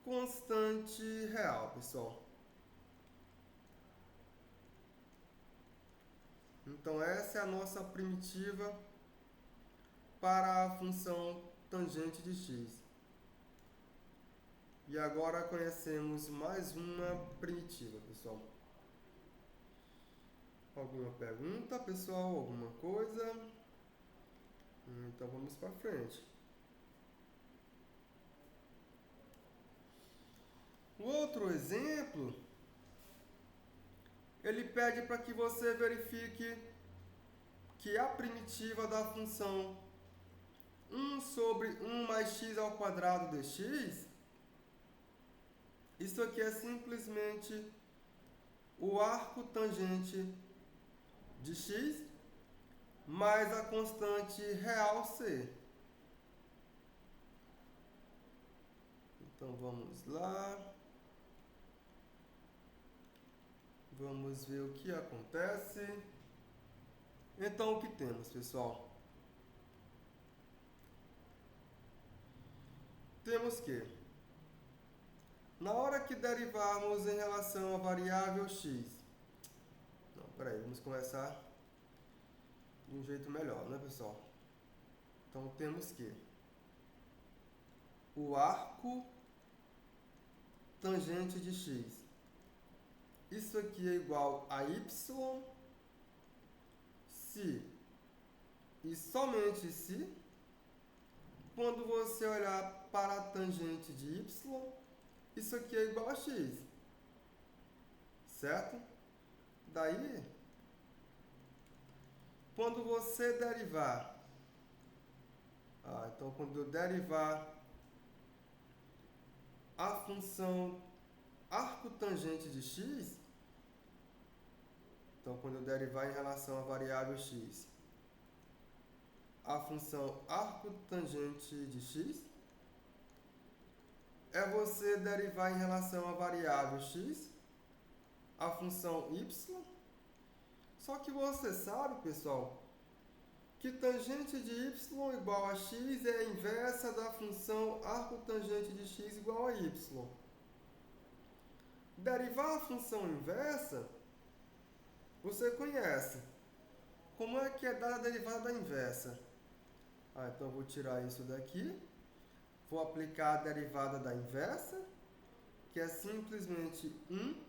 Speaker 1: constante real, pessoal. Então, essa é a nossa primitiva para a função tangente de x. E agora conhecemos mais uma primitiva, pessoal. Alguma pergunta, pessoal? Alguma coisa? Então, vamos para frente. O outro exemplo, ele pede para que você verifique que a primitiva da função 1 sobre 1 mais x ao quadrado dx, isso aqui é simplesmente o arco tangente de x mais a constante real c. Então, vamos lá. Vamos ver o que acontece. Então, o que temos, pessoal? Temos que, na hora que derivarmos em relação à variável x... Não, peraí, vamos começar de um jeito melhor, né, pessoal? Então, temos que o arco tangente de x, isso aqui é igual a y se e somente se, quando você olhar para a tangente de y, isso aqui é igual a x, certo? Daí, quando você derivar, então quando eu derivar a função arco tangente de x, então quando eu derivar em relação à variável x, a função arco tangente de x, é você derivar em relação à variável x, a função y, só que você sabe, pessoal, que tangente de y igual a x é a inversa da função arco tangente de x igual a y. Derivar a função inversa, você conhece. Como é que é dada a derivada da inversa? Então, eu vou tirar isso daqui. Vou aplicar a derivada da inversa, que é simplesmente 1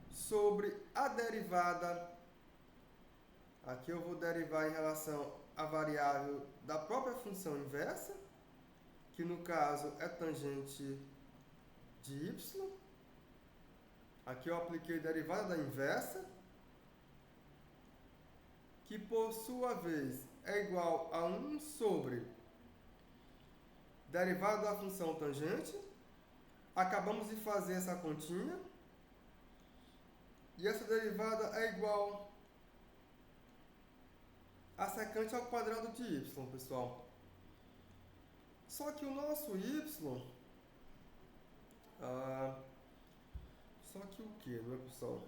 Speaker 1: sobre a derivada. Aqui eu vou derivar em relação à variável da própria função inversa, que no caso é tangente de y. Aqui eu apliquei a derivada da inversa, que por sua vez é igual a 1 sobre derivada da função tangente. Acabamos de fazer essa continha. E essa derivada é igual a secante ao quadrado de y, pessoal. Só que o nosso y... só que o que, né, pessoal?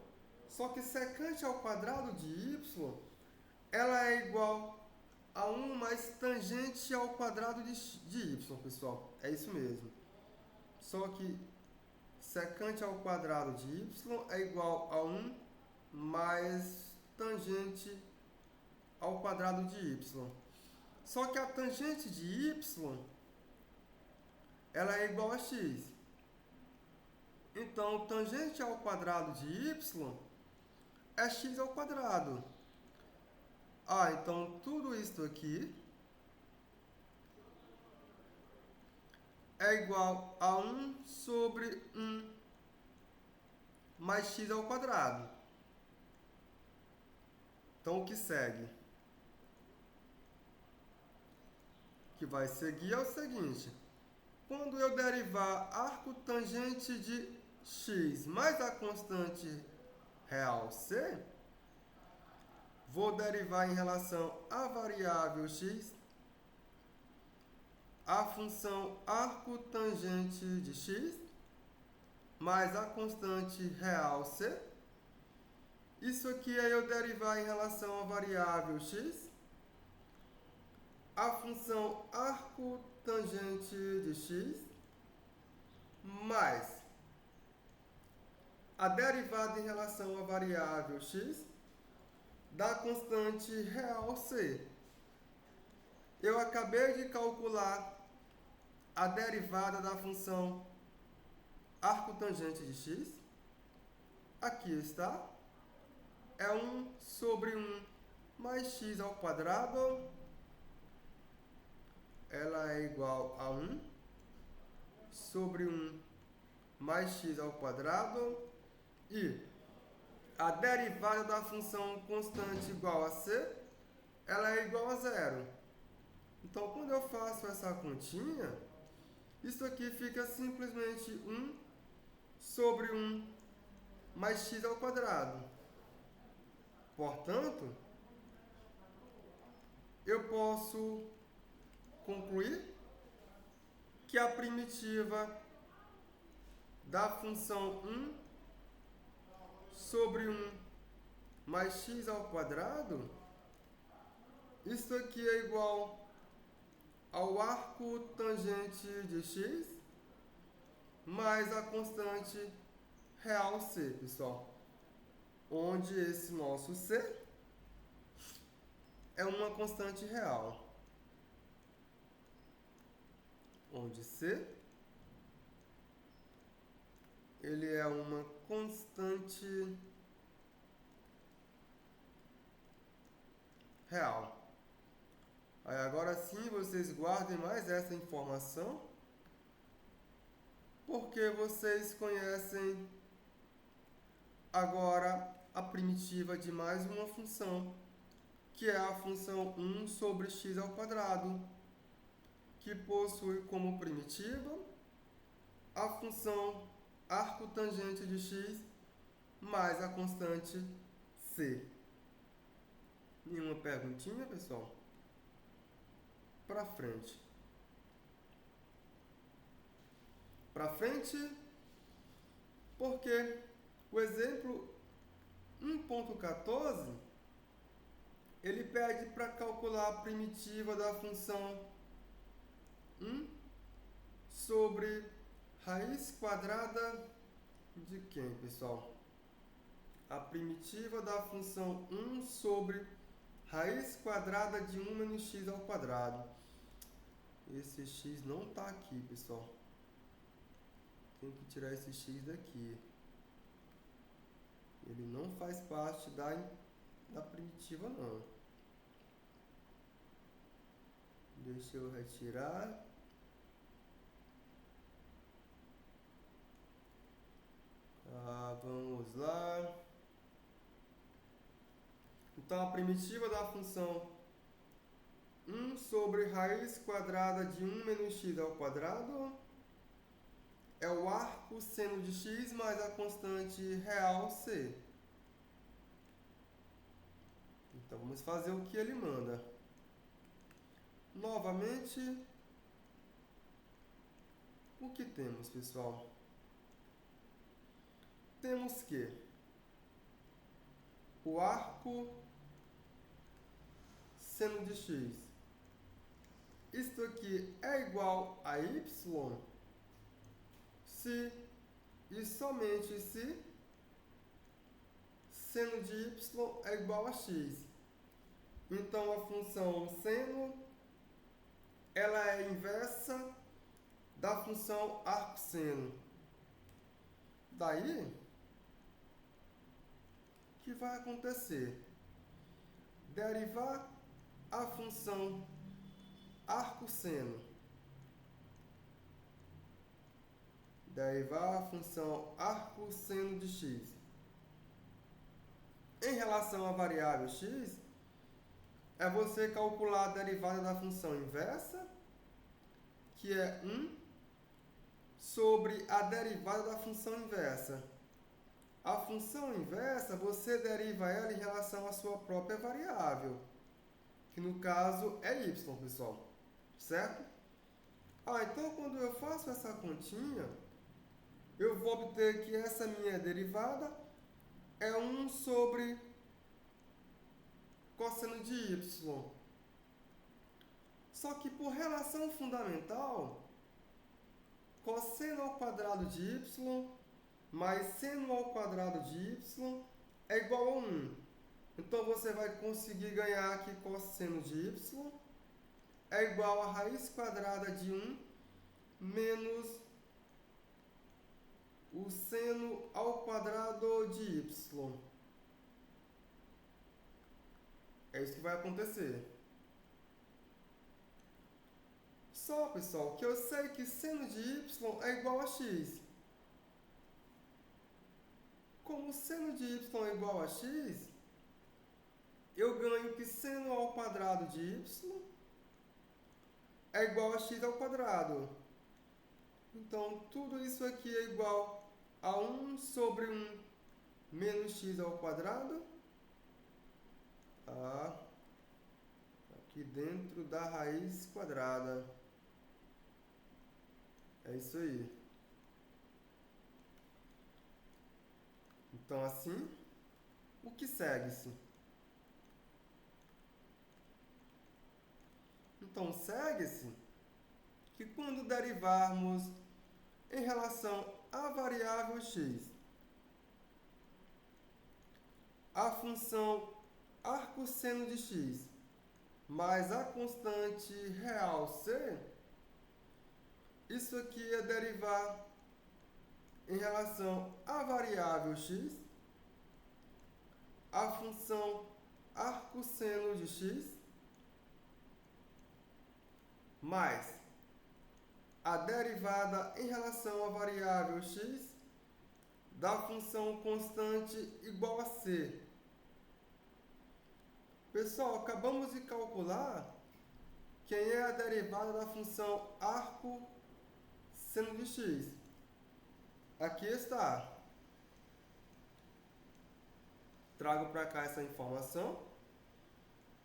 Speaker 1: Só que secante ao quadrado de y, ela é igual a 1 mais tangente ao quadrado de y, pessoal. É isso mesmo. Só que secante ao quadrado de y é igual a 1 mais tangente ao quadrado de y. Só que a tangente de y, ela é igual a x. Então, tangente ao quadrado de y é x ao quadrado. Então tudo isso aqui é igual a 1 sobre 1 mais x ao quadrado. Então, o que segue? O que vai seguir é o seguinte. Quando eu derivar arco tangente de x mais a constante real c, vou derivar em relação à variável x a função arco tangente de x mais a constante real c. Isso aqui é eu derivar em relação à variável x a função arco tangente de x mais a derivada em relação à variável x da constante real c. Eu acabei de calcular a derivada da função arco tangente de x. Aqui está. É 1 sobre 1 mais x ao quadrado. Ela é igual a 1 sobre 1 mais x ao quadrado. E a derivada da função constante igual a c, ela é igual a zero. Então, quando eu faço essa continha, isso aqui fica simplesmente 1 sobre 1 mais x ao quadrado. Portanto, eu posso concluir que a primitiva da função 1 sobre 1 mais x ao quadrado, isso aqui é igual ao arco tangente de x mais a constante real c, pessoal. Onde esse nosso c é uma constante real. Onde c ele é uma constante real. Aí agora sim vocês guardem mais essa informação, porque vocês conhecem agora a primitiva de mais uma função, que é a função 1 sobre x ao quadrado, que possui como primitiva a função arco tangente de x mais a constante c. Nenhuma perguntinha, pessoal? Para frente. Para frente, porque o exemplo 1.14 ele pede para calcular a primitiva da função 1 sobre raiz quadrada de quem, pessoal? A primitiva da função 1 sobre raiz quadrada de 1 menos x ao quadrado. Esse x não está aqui, pessoal. Tem que tirar esse x daqui. Ele não faz parte da primitiva, não. Deixa eu retirar. Vamos lá. Então, a primitiva da função 1 sobre raiz quadrada de 1 menos x ao quadrado é o arco seno de x mais a constante real c. Então, vamos fazer o que ele manda. Novamente, o que temos, pessoal? Temos que o arco seno de x, isto aqui é igual a y se e somente se seno de y é igual a x. Então, a função seno ela é inversa da função arco-seno. Daí, o que vai acontecer? Derivar a função arco-seno. Derivar a função arco-seno de x. Em relação à variável x, é você calcular a derivada da função inversa, que é 1, sobre a derivada da função inversa. A função inversa, você deriva ela em relação à sua própria variável, que no caso é y, pessoal. Certo? Então quando eu faço essa continha, eu vou obter que essa minha derivada é 1 sobre cosseno de y. Só que por relação fundamental, cosseno ao quadrado de y mais seno ao quadrado de y é igual a 1. Então, você vai conseguir ganhar que cosseno de y é igual a raiz quadrada de 1 menos o seno ao quadrado de y. É isso que vai acontecer. Só, pessoal, que eu sei que seno de y é igual a x. Como seno de y é igual a x, eu ganho que seno ao quadrado de y é igual a x ao quadrado. Então, tudo isso aqui é igual a 1 sobre 1 menos x ao quadrado. Aqui dentro da raiz quadrada. É isso aí. Então, assim, o que segue-se? Então, segue-se que quando derivarmos em relação à variável x, a função arcosseno de x mais a constante real c, isso aqui é derivar em relação à variável x, a função arcosseno de x mais a derivada em relação à variável x da função constante igual a c. Pessoal, acabamos de calcular quem é a derivada da função arcosseno de x. Aqui está. Trago para cá essa informação,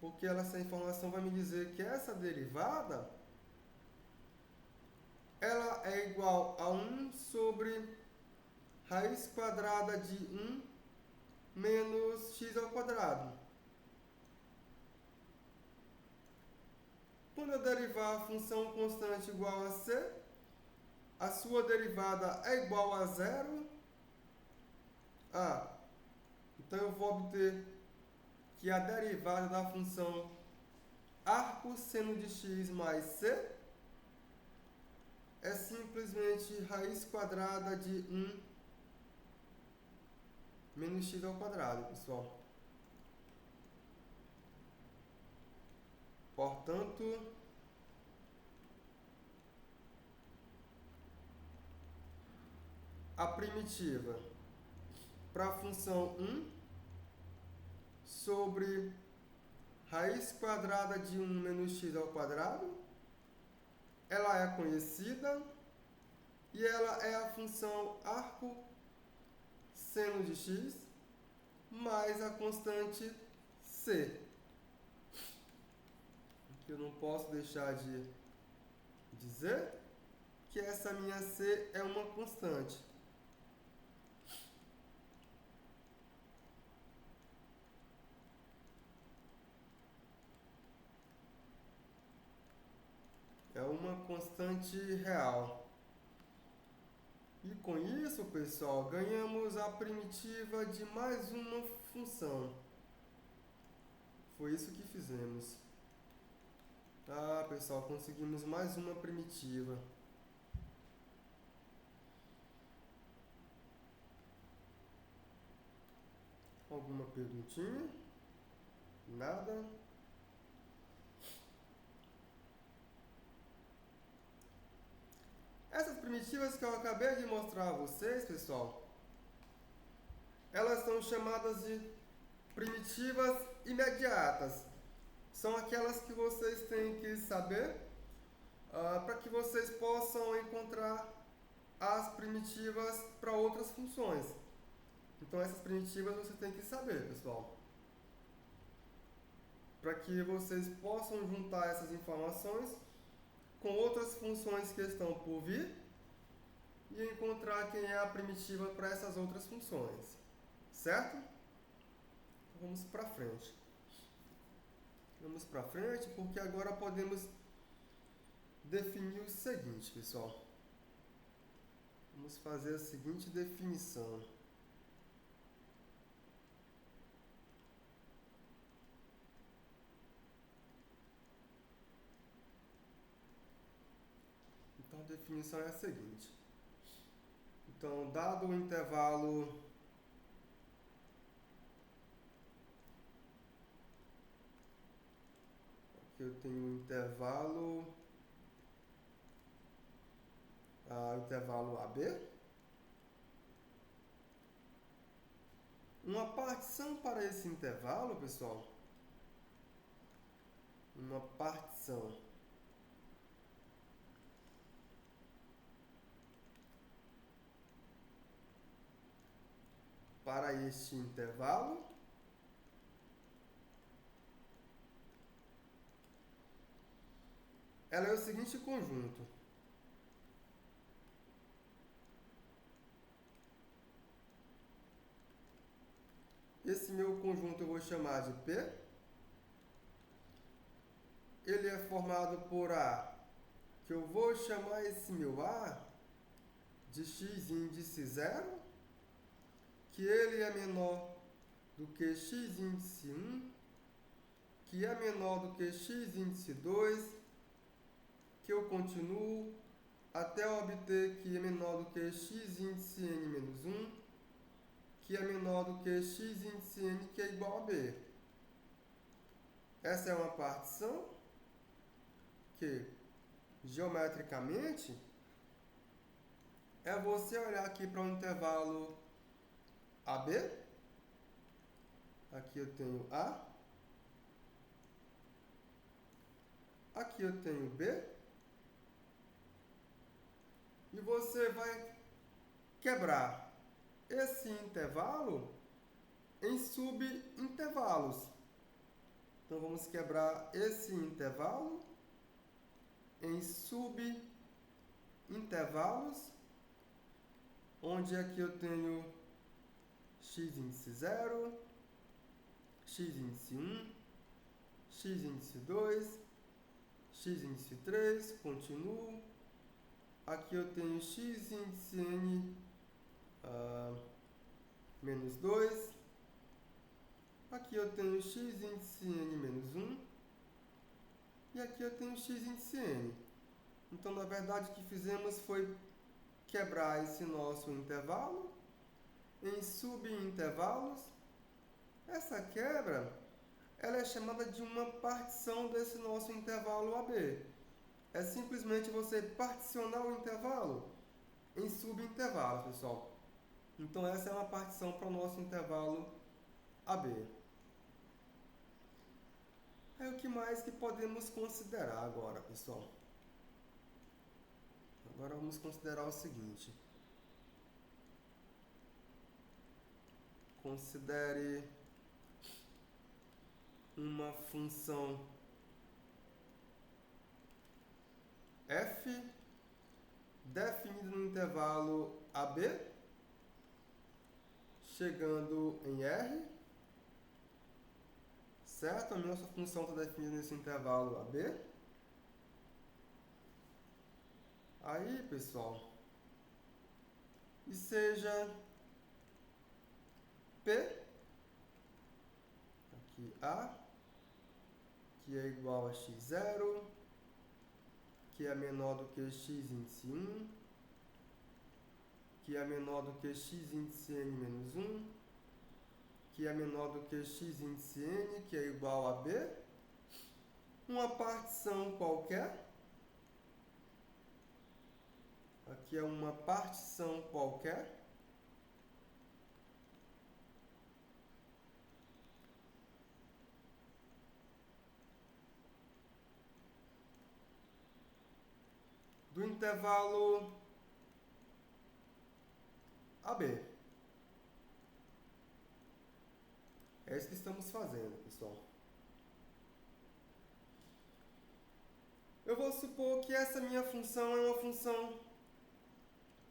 Speaker 1: porque essa informação vai me dizer que essa derivada ela é igual a 1 sobre raiz quadrada de 1 menos x ao quadrado. Quando eu derivar a função constante igual a c, a sua derivada é igual a zero. Então eu vou obter que a derivada da função arcosseno de x mais c é simplesmente raiz quadrada de 1 menos x ao quadrado, pessoal. Portanto, a primitiva para a função 1 sobre Raiz quadrada de 1 menos x ao quadrado, ela é conhecida e ela é a função arco seno de x mais a constante c. Eu não posso deixar de dizer que essa minha c é uma constante. É uma constante real. E com isso, pessoal, ganhamos a primitiva de mais uma função. Foi isso que fizemos. Ah, pessoal, conseguimos mais uma primitiva. Alguma perguntinha? Nada? Essas primitivas que eu acabei de mostrar a vocês, pessoal, elas são chamadas de primitivas imediatas. São aquelas que vocês têm que saber para que vocês possam encontrar as primitivas para outras funções. Então essas primitivas você tem que saber, pessoal. Para que vocês possam juntar essas informações com outras funções que estão por vir e encontrar quem é a primitiva para essas outras funções. Certo? Vamos para frente. Vamos para frente porque agora podemos definir o seguinte, pessoal. Vamos fazer a seguinte definição. Então a definição é a seguinte. Então, dado o intervalo aqui eu tenho um intervalo AB, uma partição para esse intervalo, pessoal, uma partição para este intervalo ela é o seguinte conjunto. Esse meu conjunto eu vou chamar de P. Ele é formado por A, que eu vou chamar esse meu A de x índice 0, que ele é menor do que x índice 1, que é menor do que x índice 2, que eu continuo até obter que é menor do que x índice n menos 1, que é menor do que x índice n, que é igual a b. Essa é uma partição que, geometricamente, é você olhar aqui para o intervalo AB. Aqui eu tenho A. Aqui eu tenho B. E você vai quebrar esse intervalo em subintervalos. Então vamos quebrar esse intervalo em subintervalos, onde aqui eu tenho x índice 0, x índice 1, x índice 2, x índice 3, continuo. Aqui eu tenho x índice n menos 2. Aqui eu tenho x índice n menos 1. E aqui eu tenho x índice n. Então, na verdade, o que fizemos foi quebrar esse nosso intervalo em subintervalos. Essa quebra ela é chamada de uma partição desse nosso intervalo AB. É simplesmente você particionar o intervalo em subintervalos, pessoal. Então, essa é uma partição para o nosso intervalo AB. Aí o que mais que podemos considerar agora, pessoal? Agora vamos considerar o seguinte. Considere uma função f definida no intervalo AB, chegando em R, certo? A nossa função está definida nesse intervalo AB. Aí, pessoal, e seja P, aqui A, que é igual a x0, que é menor do que x índice 1, que é menor do que x índice n menos 1, que é menor do que x índice n, que é igual a b, uma partição qualquer, aqui é uma partição qualquer, do intervalo AB. É isso que estamos fazendo, pessoal. Eu vou supor que essa minha função é uma função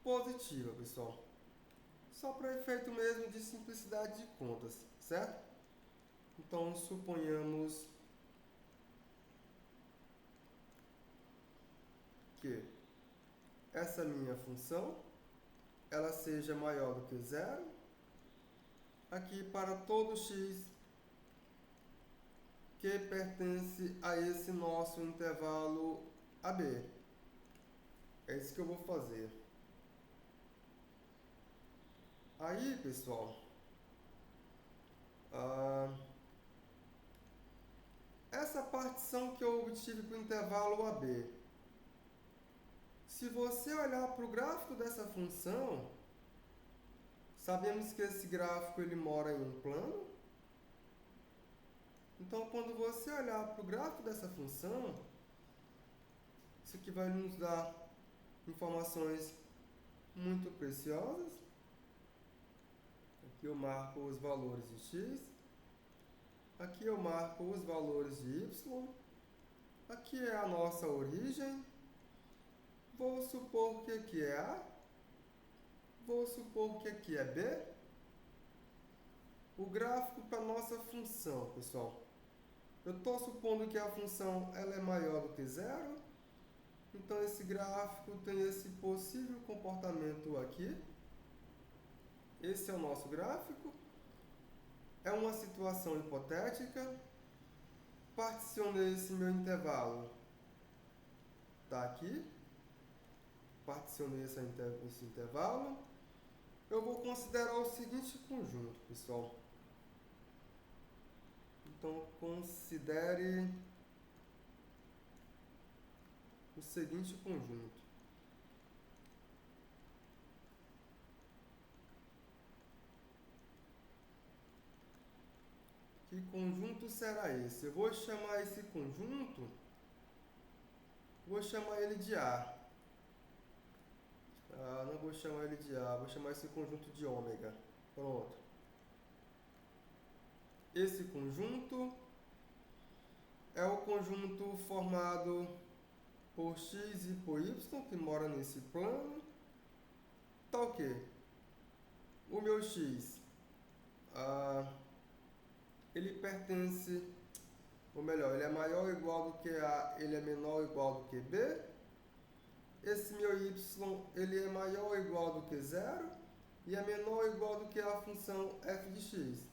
Speaker 1: positiva, pessoal. Só para efeito mesmo de simplicidade de contas, certo? Então, suponhamos que essa minha função ela seja maior do que zero, aqui para todo x que pertence a esse nosso intervalo AB. É isso que eu vou fazer. Aí, pessoal, essa partição que eu obtive para o intervalo AB, se você olhar para o gráfico dessa função, sabemos que esse gráfico ele mora em um plano. Então, quando você olhar para o gráfico dessa função, isso aqui vai nos dar informações muito preciosas. Aqui eu marco os valores de x. Aqui eu marco os valores de y. Aqui é a nossa origem. Vou supor que aqui é A. Vou supor que aqui é B. O gráfico para a nossa função, pessoal. Eu estou supondo que a função ela é maior do que zero. Então, esse gráfico tem esse possível comportamento aqui. Esse é o nosso gráfico. É uma situação hipotética. Particionei esse meu intervalo. Está aqui. Particionei esse intervalo. Eu vou considerar o seguinte conjunto, pessoal. Então, considere o seguinte conjunto. Que conjunto será esse? Eu vou chamar esse conjunto, vou chamar ele de A. Não vou chamar ele de A, vou chamar esse conjunto de ômega. Pronto. Esse conjunto é o conjunto formado por x e por y, que mora nesse plano. Tá ok. O meu x, ele pertence, ou melhor, ele é maior ou igual do que A, ele é menor ou igual do que B. Esse meu y, ele é maior ou igual do que zero e é menor ou igual do que a função f de x.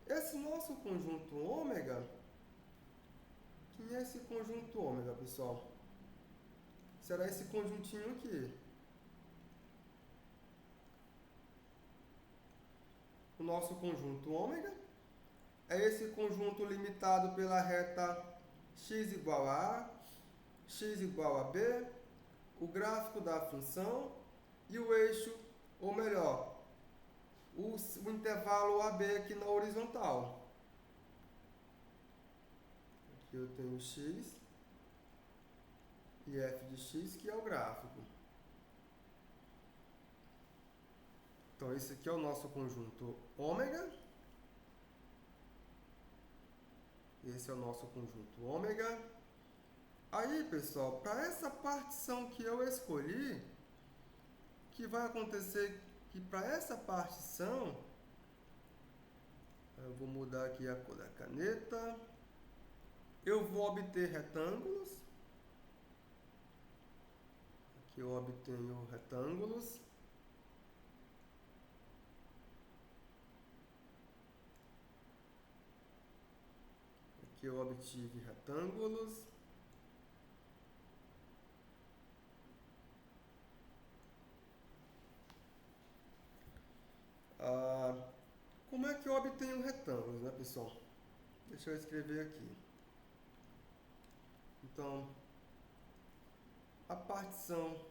Speaker 1: Esse nosso conjunto ômega, quem é esse conjunto ômega, pessoal? Será esse conjuntinho aqui. O nosso conjunto ômega é esse conjunto limitado pela reta x igual a A, x igual a B, o gráfico da função e o eixo, ou melhor, o intervalo AB aqui na horizontal. eu tenho x e f de x, que é o gráfico. Então, esse aqui é o nosso conjunto ômega. Esse é o nosso conjunto ômega. Aí, pessoal, para essa partição que eu escolhi, o que vai acontecer que para essa partição, eu vou mudar aqui a cor da caneta, eu vou obter retângulos. Aqui eu obtenho retângulos. Aqui eu obtive retângulos. Como é que eu obtenho retângulos, né, pessoal? Deixa eu escrever aqui. Então, a partição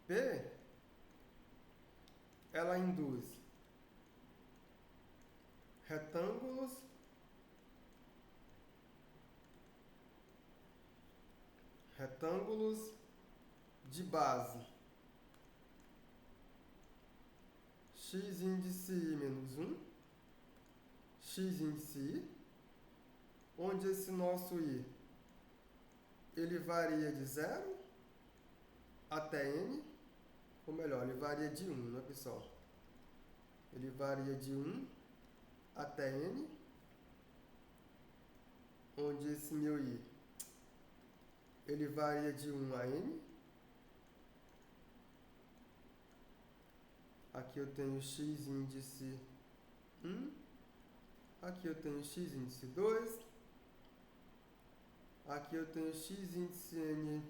Speaker 1: P, ela induz retângulos de base x índice i menos 1, x índice i, onde esse nosso i, ele varia de 0 até n, ou melhor, ele varia de 1, né, pessoal? Ele varia de 1 até n, onde esse meu i, ele varia de 1 a n. Aqui eu tenho x índice 1, aqui eu tenho x índice 2, aqui eu tenho x índice n,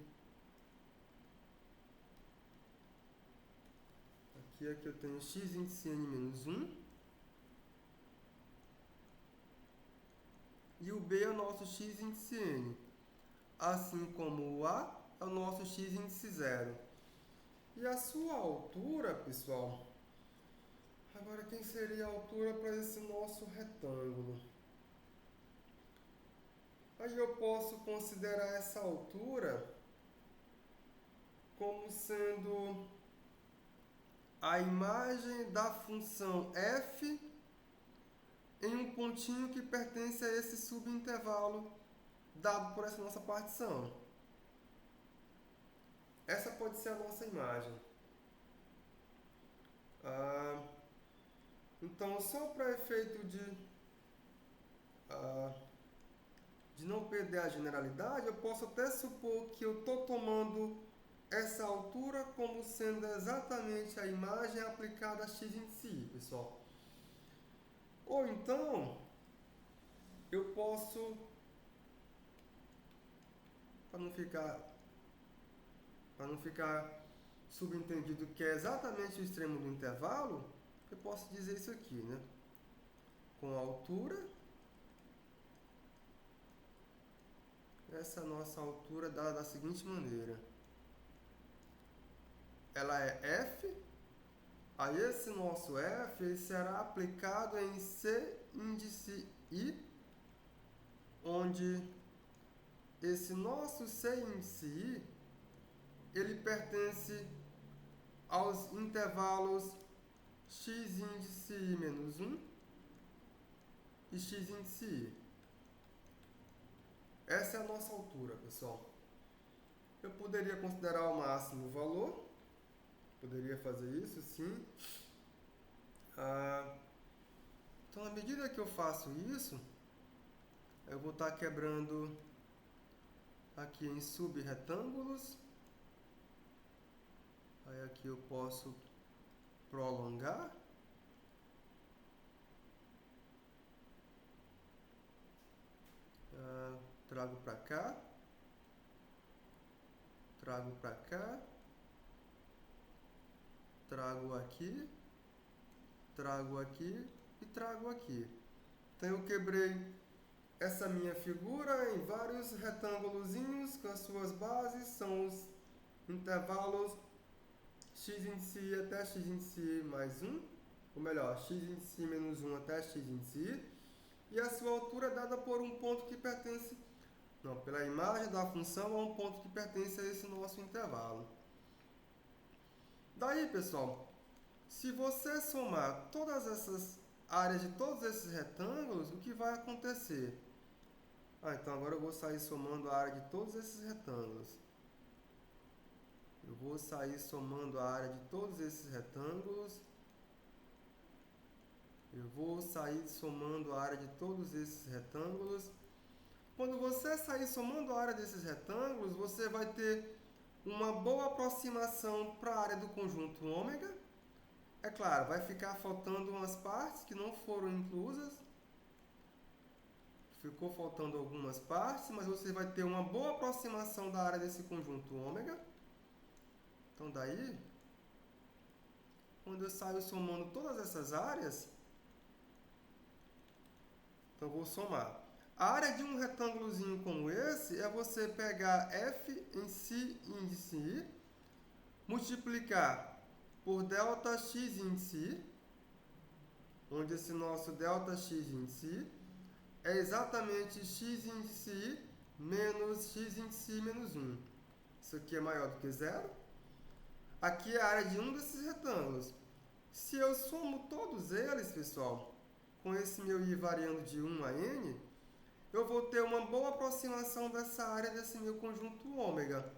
Speaker 1: aqui eu tenho x índice n menos 1, e o b é o nosso x índice n, assim como o a é o nosso x índice 0. E a sua altura, pessoal, agora quem seria a altura para esse nosso retângulo? Aí eu posso considerar essa altura como sendo a imagem da função f em um pontinho que pertence a esse subintervalo dado por essa nossa partição. Essa pode ser a nossa imagem. Então, só para efeito de não perder a generalidade, eu posso até supor que eu estou tomando essa altura como sendo exatamente a imagem aplicada a x índice i, pessoal. Ou então, eu posso, para não ficar subentendido que é exatamente o extremo do intervalo, eu posso dizer isso aqui, né? Com a altura, essa nossa altura dada da seguinte maneira. Ela é f, aí esse nosso f ele será aplicado em c índice i, onde esse nosso c índice i, ele pertence aos intervalos x índice i menos 1 e x índice i. Essa é a nossa altura, pessoal. Eu poderia considerar o máximo valor, poderia fazer isso, sim. Então, à medida que eu faço isso, eu vou estar quebrando aqui em subretângulos. Aí aqui eu posso prolongar. Trago para cá. Trago para cá. Trago aqui. Trago aqui e trago aqui. Então eu quebrei essa minha figura em vários retângulozinhos com as suas bases, são os intervalos x índice i até x índice i mais 1. ou melhor, x índice menos 1 até x índice i, e a sua altura é dada por um ponto que pertence, não, pela imagem da função a um ponto que pertence a esse nosso intervalo. Daí, pessoal, se você somar todas essas áreas de todos esses retângulos, o que vai acontecer? Então agora eu vou sair somando a área de todos esses retângulos. Eu vou sair somando a área de todos esses retângulos. Eu vou sair somando a área de todos esses retângulos. Quando você sair somando a área desses retângulos, você vai ter uma boa aproximação para a área do conjunto ômega. É claro, vai ficar faltando umas partes que não foram inclusas. Ficou faltando algumas partes, mas você vai ter uma boa aproximação da área desse conjunto ômega. Então, daí, quando eu saio somando todas essas áreas, então eu vou somar. A área de um retângulozinho como esse é você pegar f em si índice i, multiplicar por delta x índice i, onde esse nosso delta x índice i é exatamente x índice i menos x índice i menos 1. Isso aqui é maior do que zero. Aqui é a área de um desses retângulos. Se eu somo todos eles, pessoal, com esse meu i variando de 1 a n, eu vou ter uma boa aproximação dessa área desse meu conjunto ômega.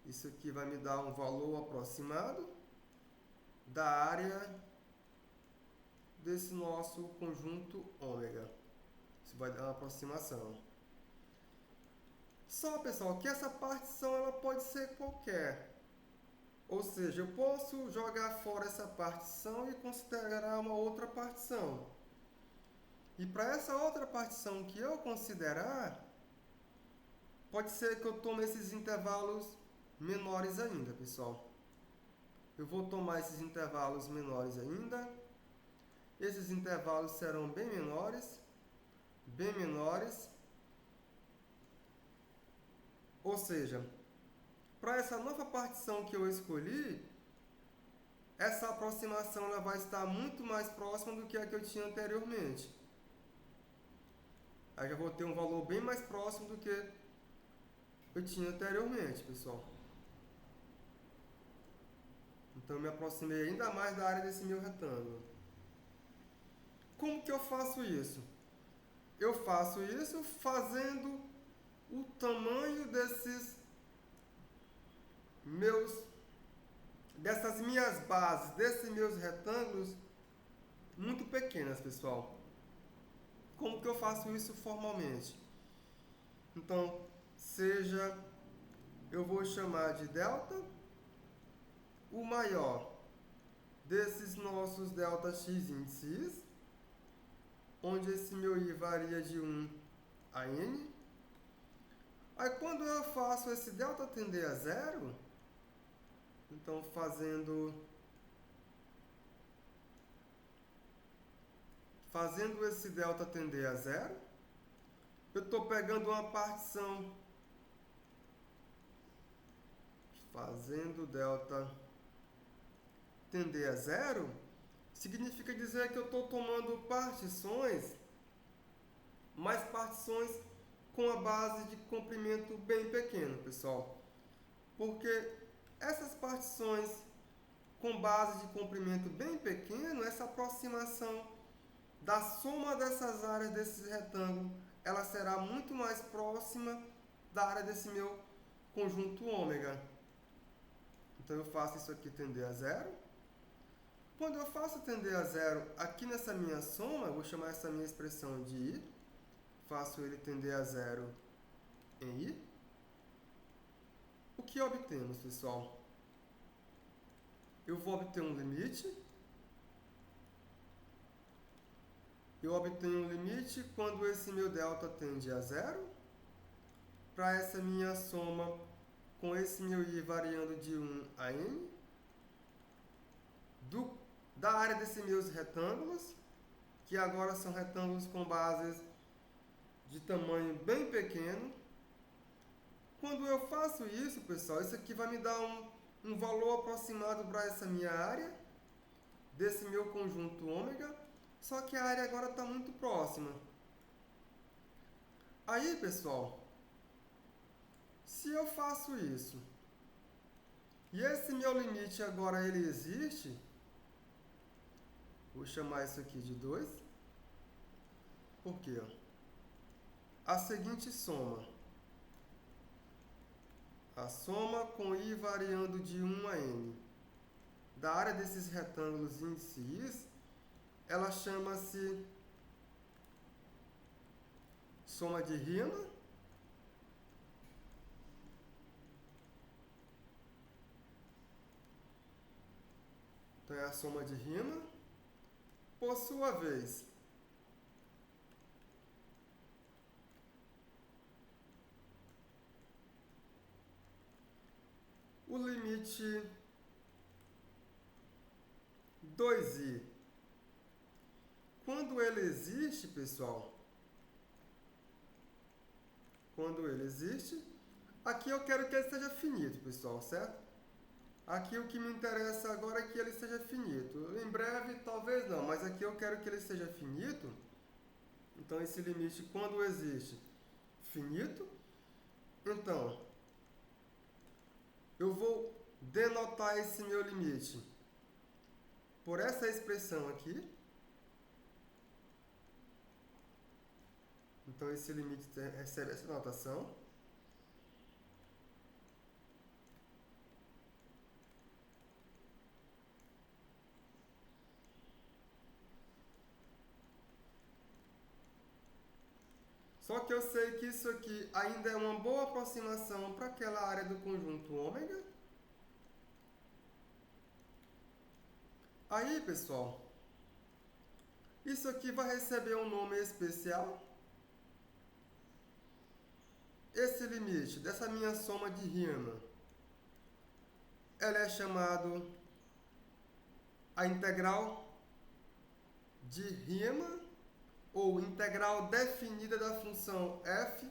Speaker 1: Isso aqui vai me dar um valor aproximado da área desse nosso conjunto ômega. Isso vai dar uma aproximação. Só, pessoal, que essa partição ela pode ser qualquer. Ou seja, eu posso jogar fora essa partição e considerar uma outra partição. E para essa outra partição que eu considerar, pode ser que eu tome esses intervalos menores ainda, pessoal. Eu vou tomar esses intervalos menores ainda. Esses intervalos serão bem menores. Bem menores. Ou seja, para essa nova partição que eu escolhi, essa aproximação ela vai estar muito mais próxima do que a que eu tinha anteriormente. Aí já vou ter um valor bem mais próximo do que eu tinha anteriormente, pessoal. Então eu me aproximei ainda mais da área desse meu retângulo. Como que eu faço isso? Eu faço isso fazendo o tamanho dessas minhas bases, desses meus retângulos, muito pequenas, pessoal. Como que eu faço isso formalmente? Então, eu vou chamar de delta, o maior desses nossos delta x índices, onde esse meu i varia de 1 a n. Aí quando eu faço esse delta tender a zero, então fazendo esse delta tender a zero, eu estou pegando uma partição, fazendo delta tender a zero, significa dizer que eu estou tomando partições, mas partições com a base de comprimento bem pequeno, pessoal. Porque essas partições com base de comprimento bem pequeno, essa aproximação da soma dessas áreas desses retângulos, ela será muito mais próxima da área desse meu conjunto ômega. Então eu faço isso aqui tender a zero. Quando eu faço tender a zero aqui nessa minha soma, eu vou chamar essa minha expressão de i. Faço ele tender a zero em i. O que obtemos, pessoal? Eu vou obter um limite. Eu obtenho um limite quando esse meu delta tende a zero. Para essa minha soma com esse meu i variando de 1 a n. Da área desses meus retângulos, que agora são retângulos com bases de tamanho bem pequeno. Quando eu faço isso, pessoal, isso aqui vai me dar um valor aproximado para essa minha área. desse meu conjunto ômega, só que a área agora está muito próxima. Aí, pessoal, se eu faço isso, e esse meu limite agora ele existe, vou chamar isso aqui de 2, por quê? A seguinte soma, a soma com i variando de 1 a n, da área desses retângulos índices, ela chama-se soma de Riemann, então é a soma de Riemann, por sua vez, o limite 2i, quando ele existe, pessoal, quando ele existe, aqui eu quero que ele seja finito, pessoal, certo? Aqui o que me interessa agora é que ele seja finito. Em breve, talvez não, mas aqui eu quero que ele seja finito. Então, esse limite, quando existe, finito. Então, eu vou denotar esse meu limite por essa expressão aqui. Então, esse limite recebe essa notação. Só que eu sei que isso aqui ainda é uma boa aproximação para aquela área do conjunto ômega. Aí, pessoal, isso aqui vai receber um nome especial. Esse limite dessa minha soma de Riemann, ela é chamado a integral de Riemann, ou integral definida da função f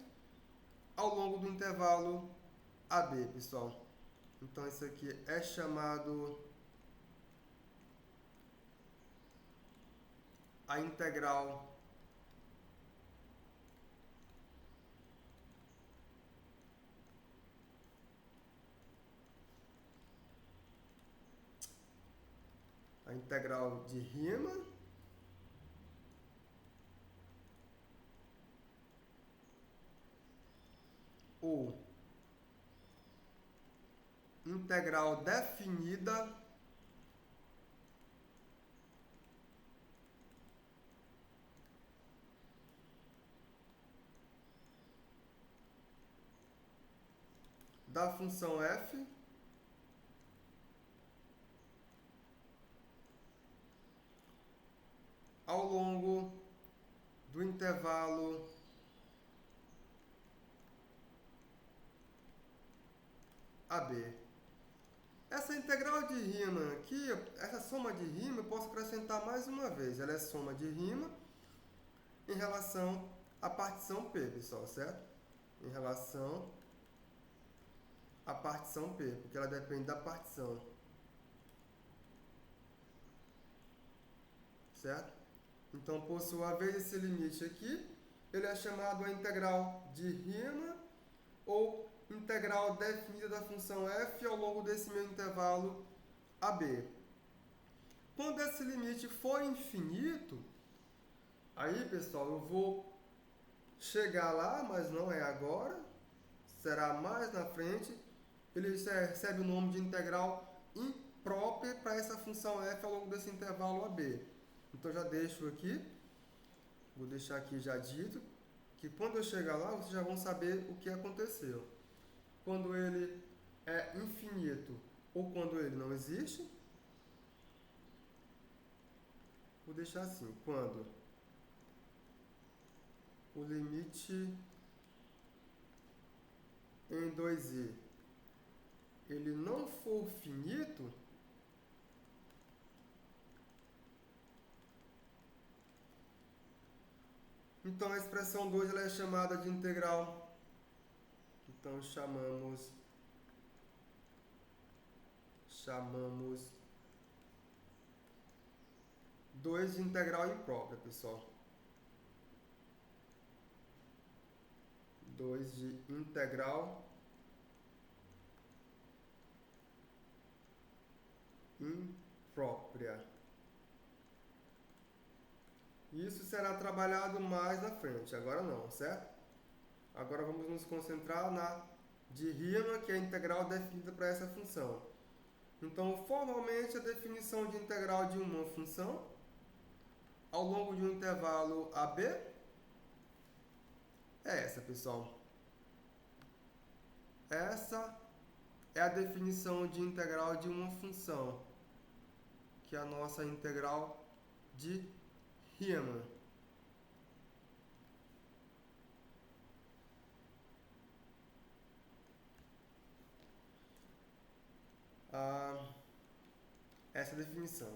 Speaker 1: ao longo do intervalo AB, pessoal. Então, isso aqui é chamado a integral de Riemann ou integral definida da função f ao longo do intervalo AB. Essa integral de Riemann aqui, essa soma de Riemann, eu posso acrescentar mais uma vez. Ela é soma de Riemann em relação à partição P, pessoal, certo? Em relação à partição P, porque ela depende da partição. Certo? Então, por sua vez, esse limite aqui, ele é chamado a integral de Riemann ou integral definida da função f ao longo desse meu intervalo AB. Quando esse limite for infinito, aí, pessoal, eu vou chegar lá, mas não é agora, será mais na frente. Ele recebe o nome de integral imprópria para essa função f ao longo desse intervalo AB. Então, já deixo aqui, vou deixar aqui já dito, que quando eu chegar lá, vocês já vão saber o que aconteceu. Quando ele é infinito ou quando ele não existe, vou deixar assim, quando o limite em 2i ele não for finito, então a expressão 2 ela é chamada de integral. Então chamamos 2 de integral imprópria, pessoal. 2 de integral imprópria. Isso será trabalhado mais na frente, agora não, certo? Agora vamos nos concentrar na de Riemann, que é a integral definida para essa função. Então, formalmente, a definição de integral de uma função ao longo de um intervalo AB é essa, pessoal. Essa é a definição de integral de uma função, que é a nossa integral de Riemann. Essa definição.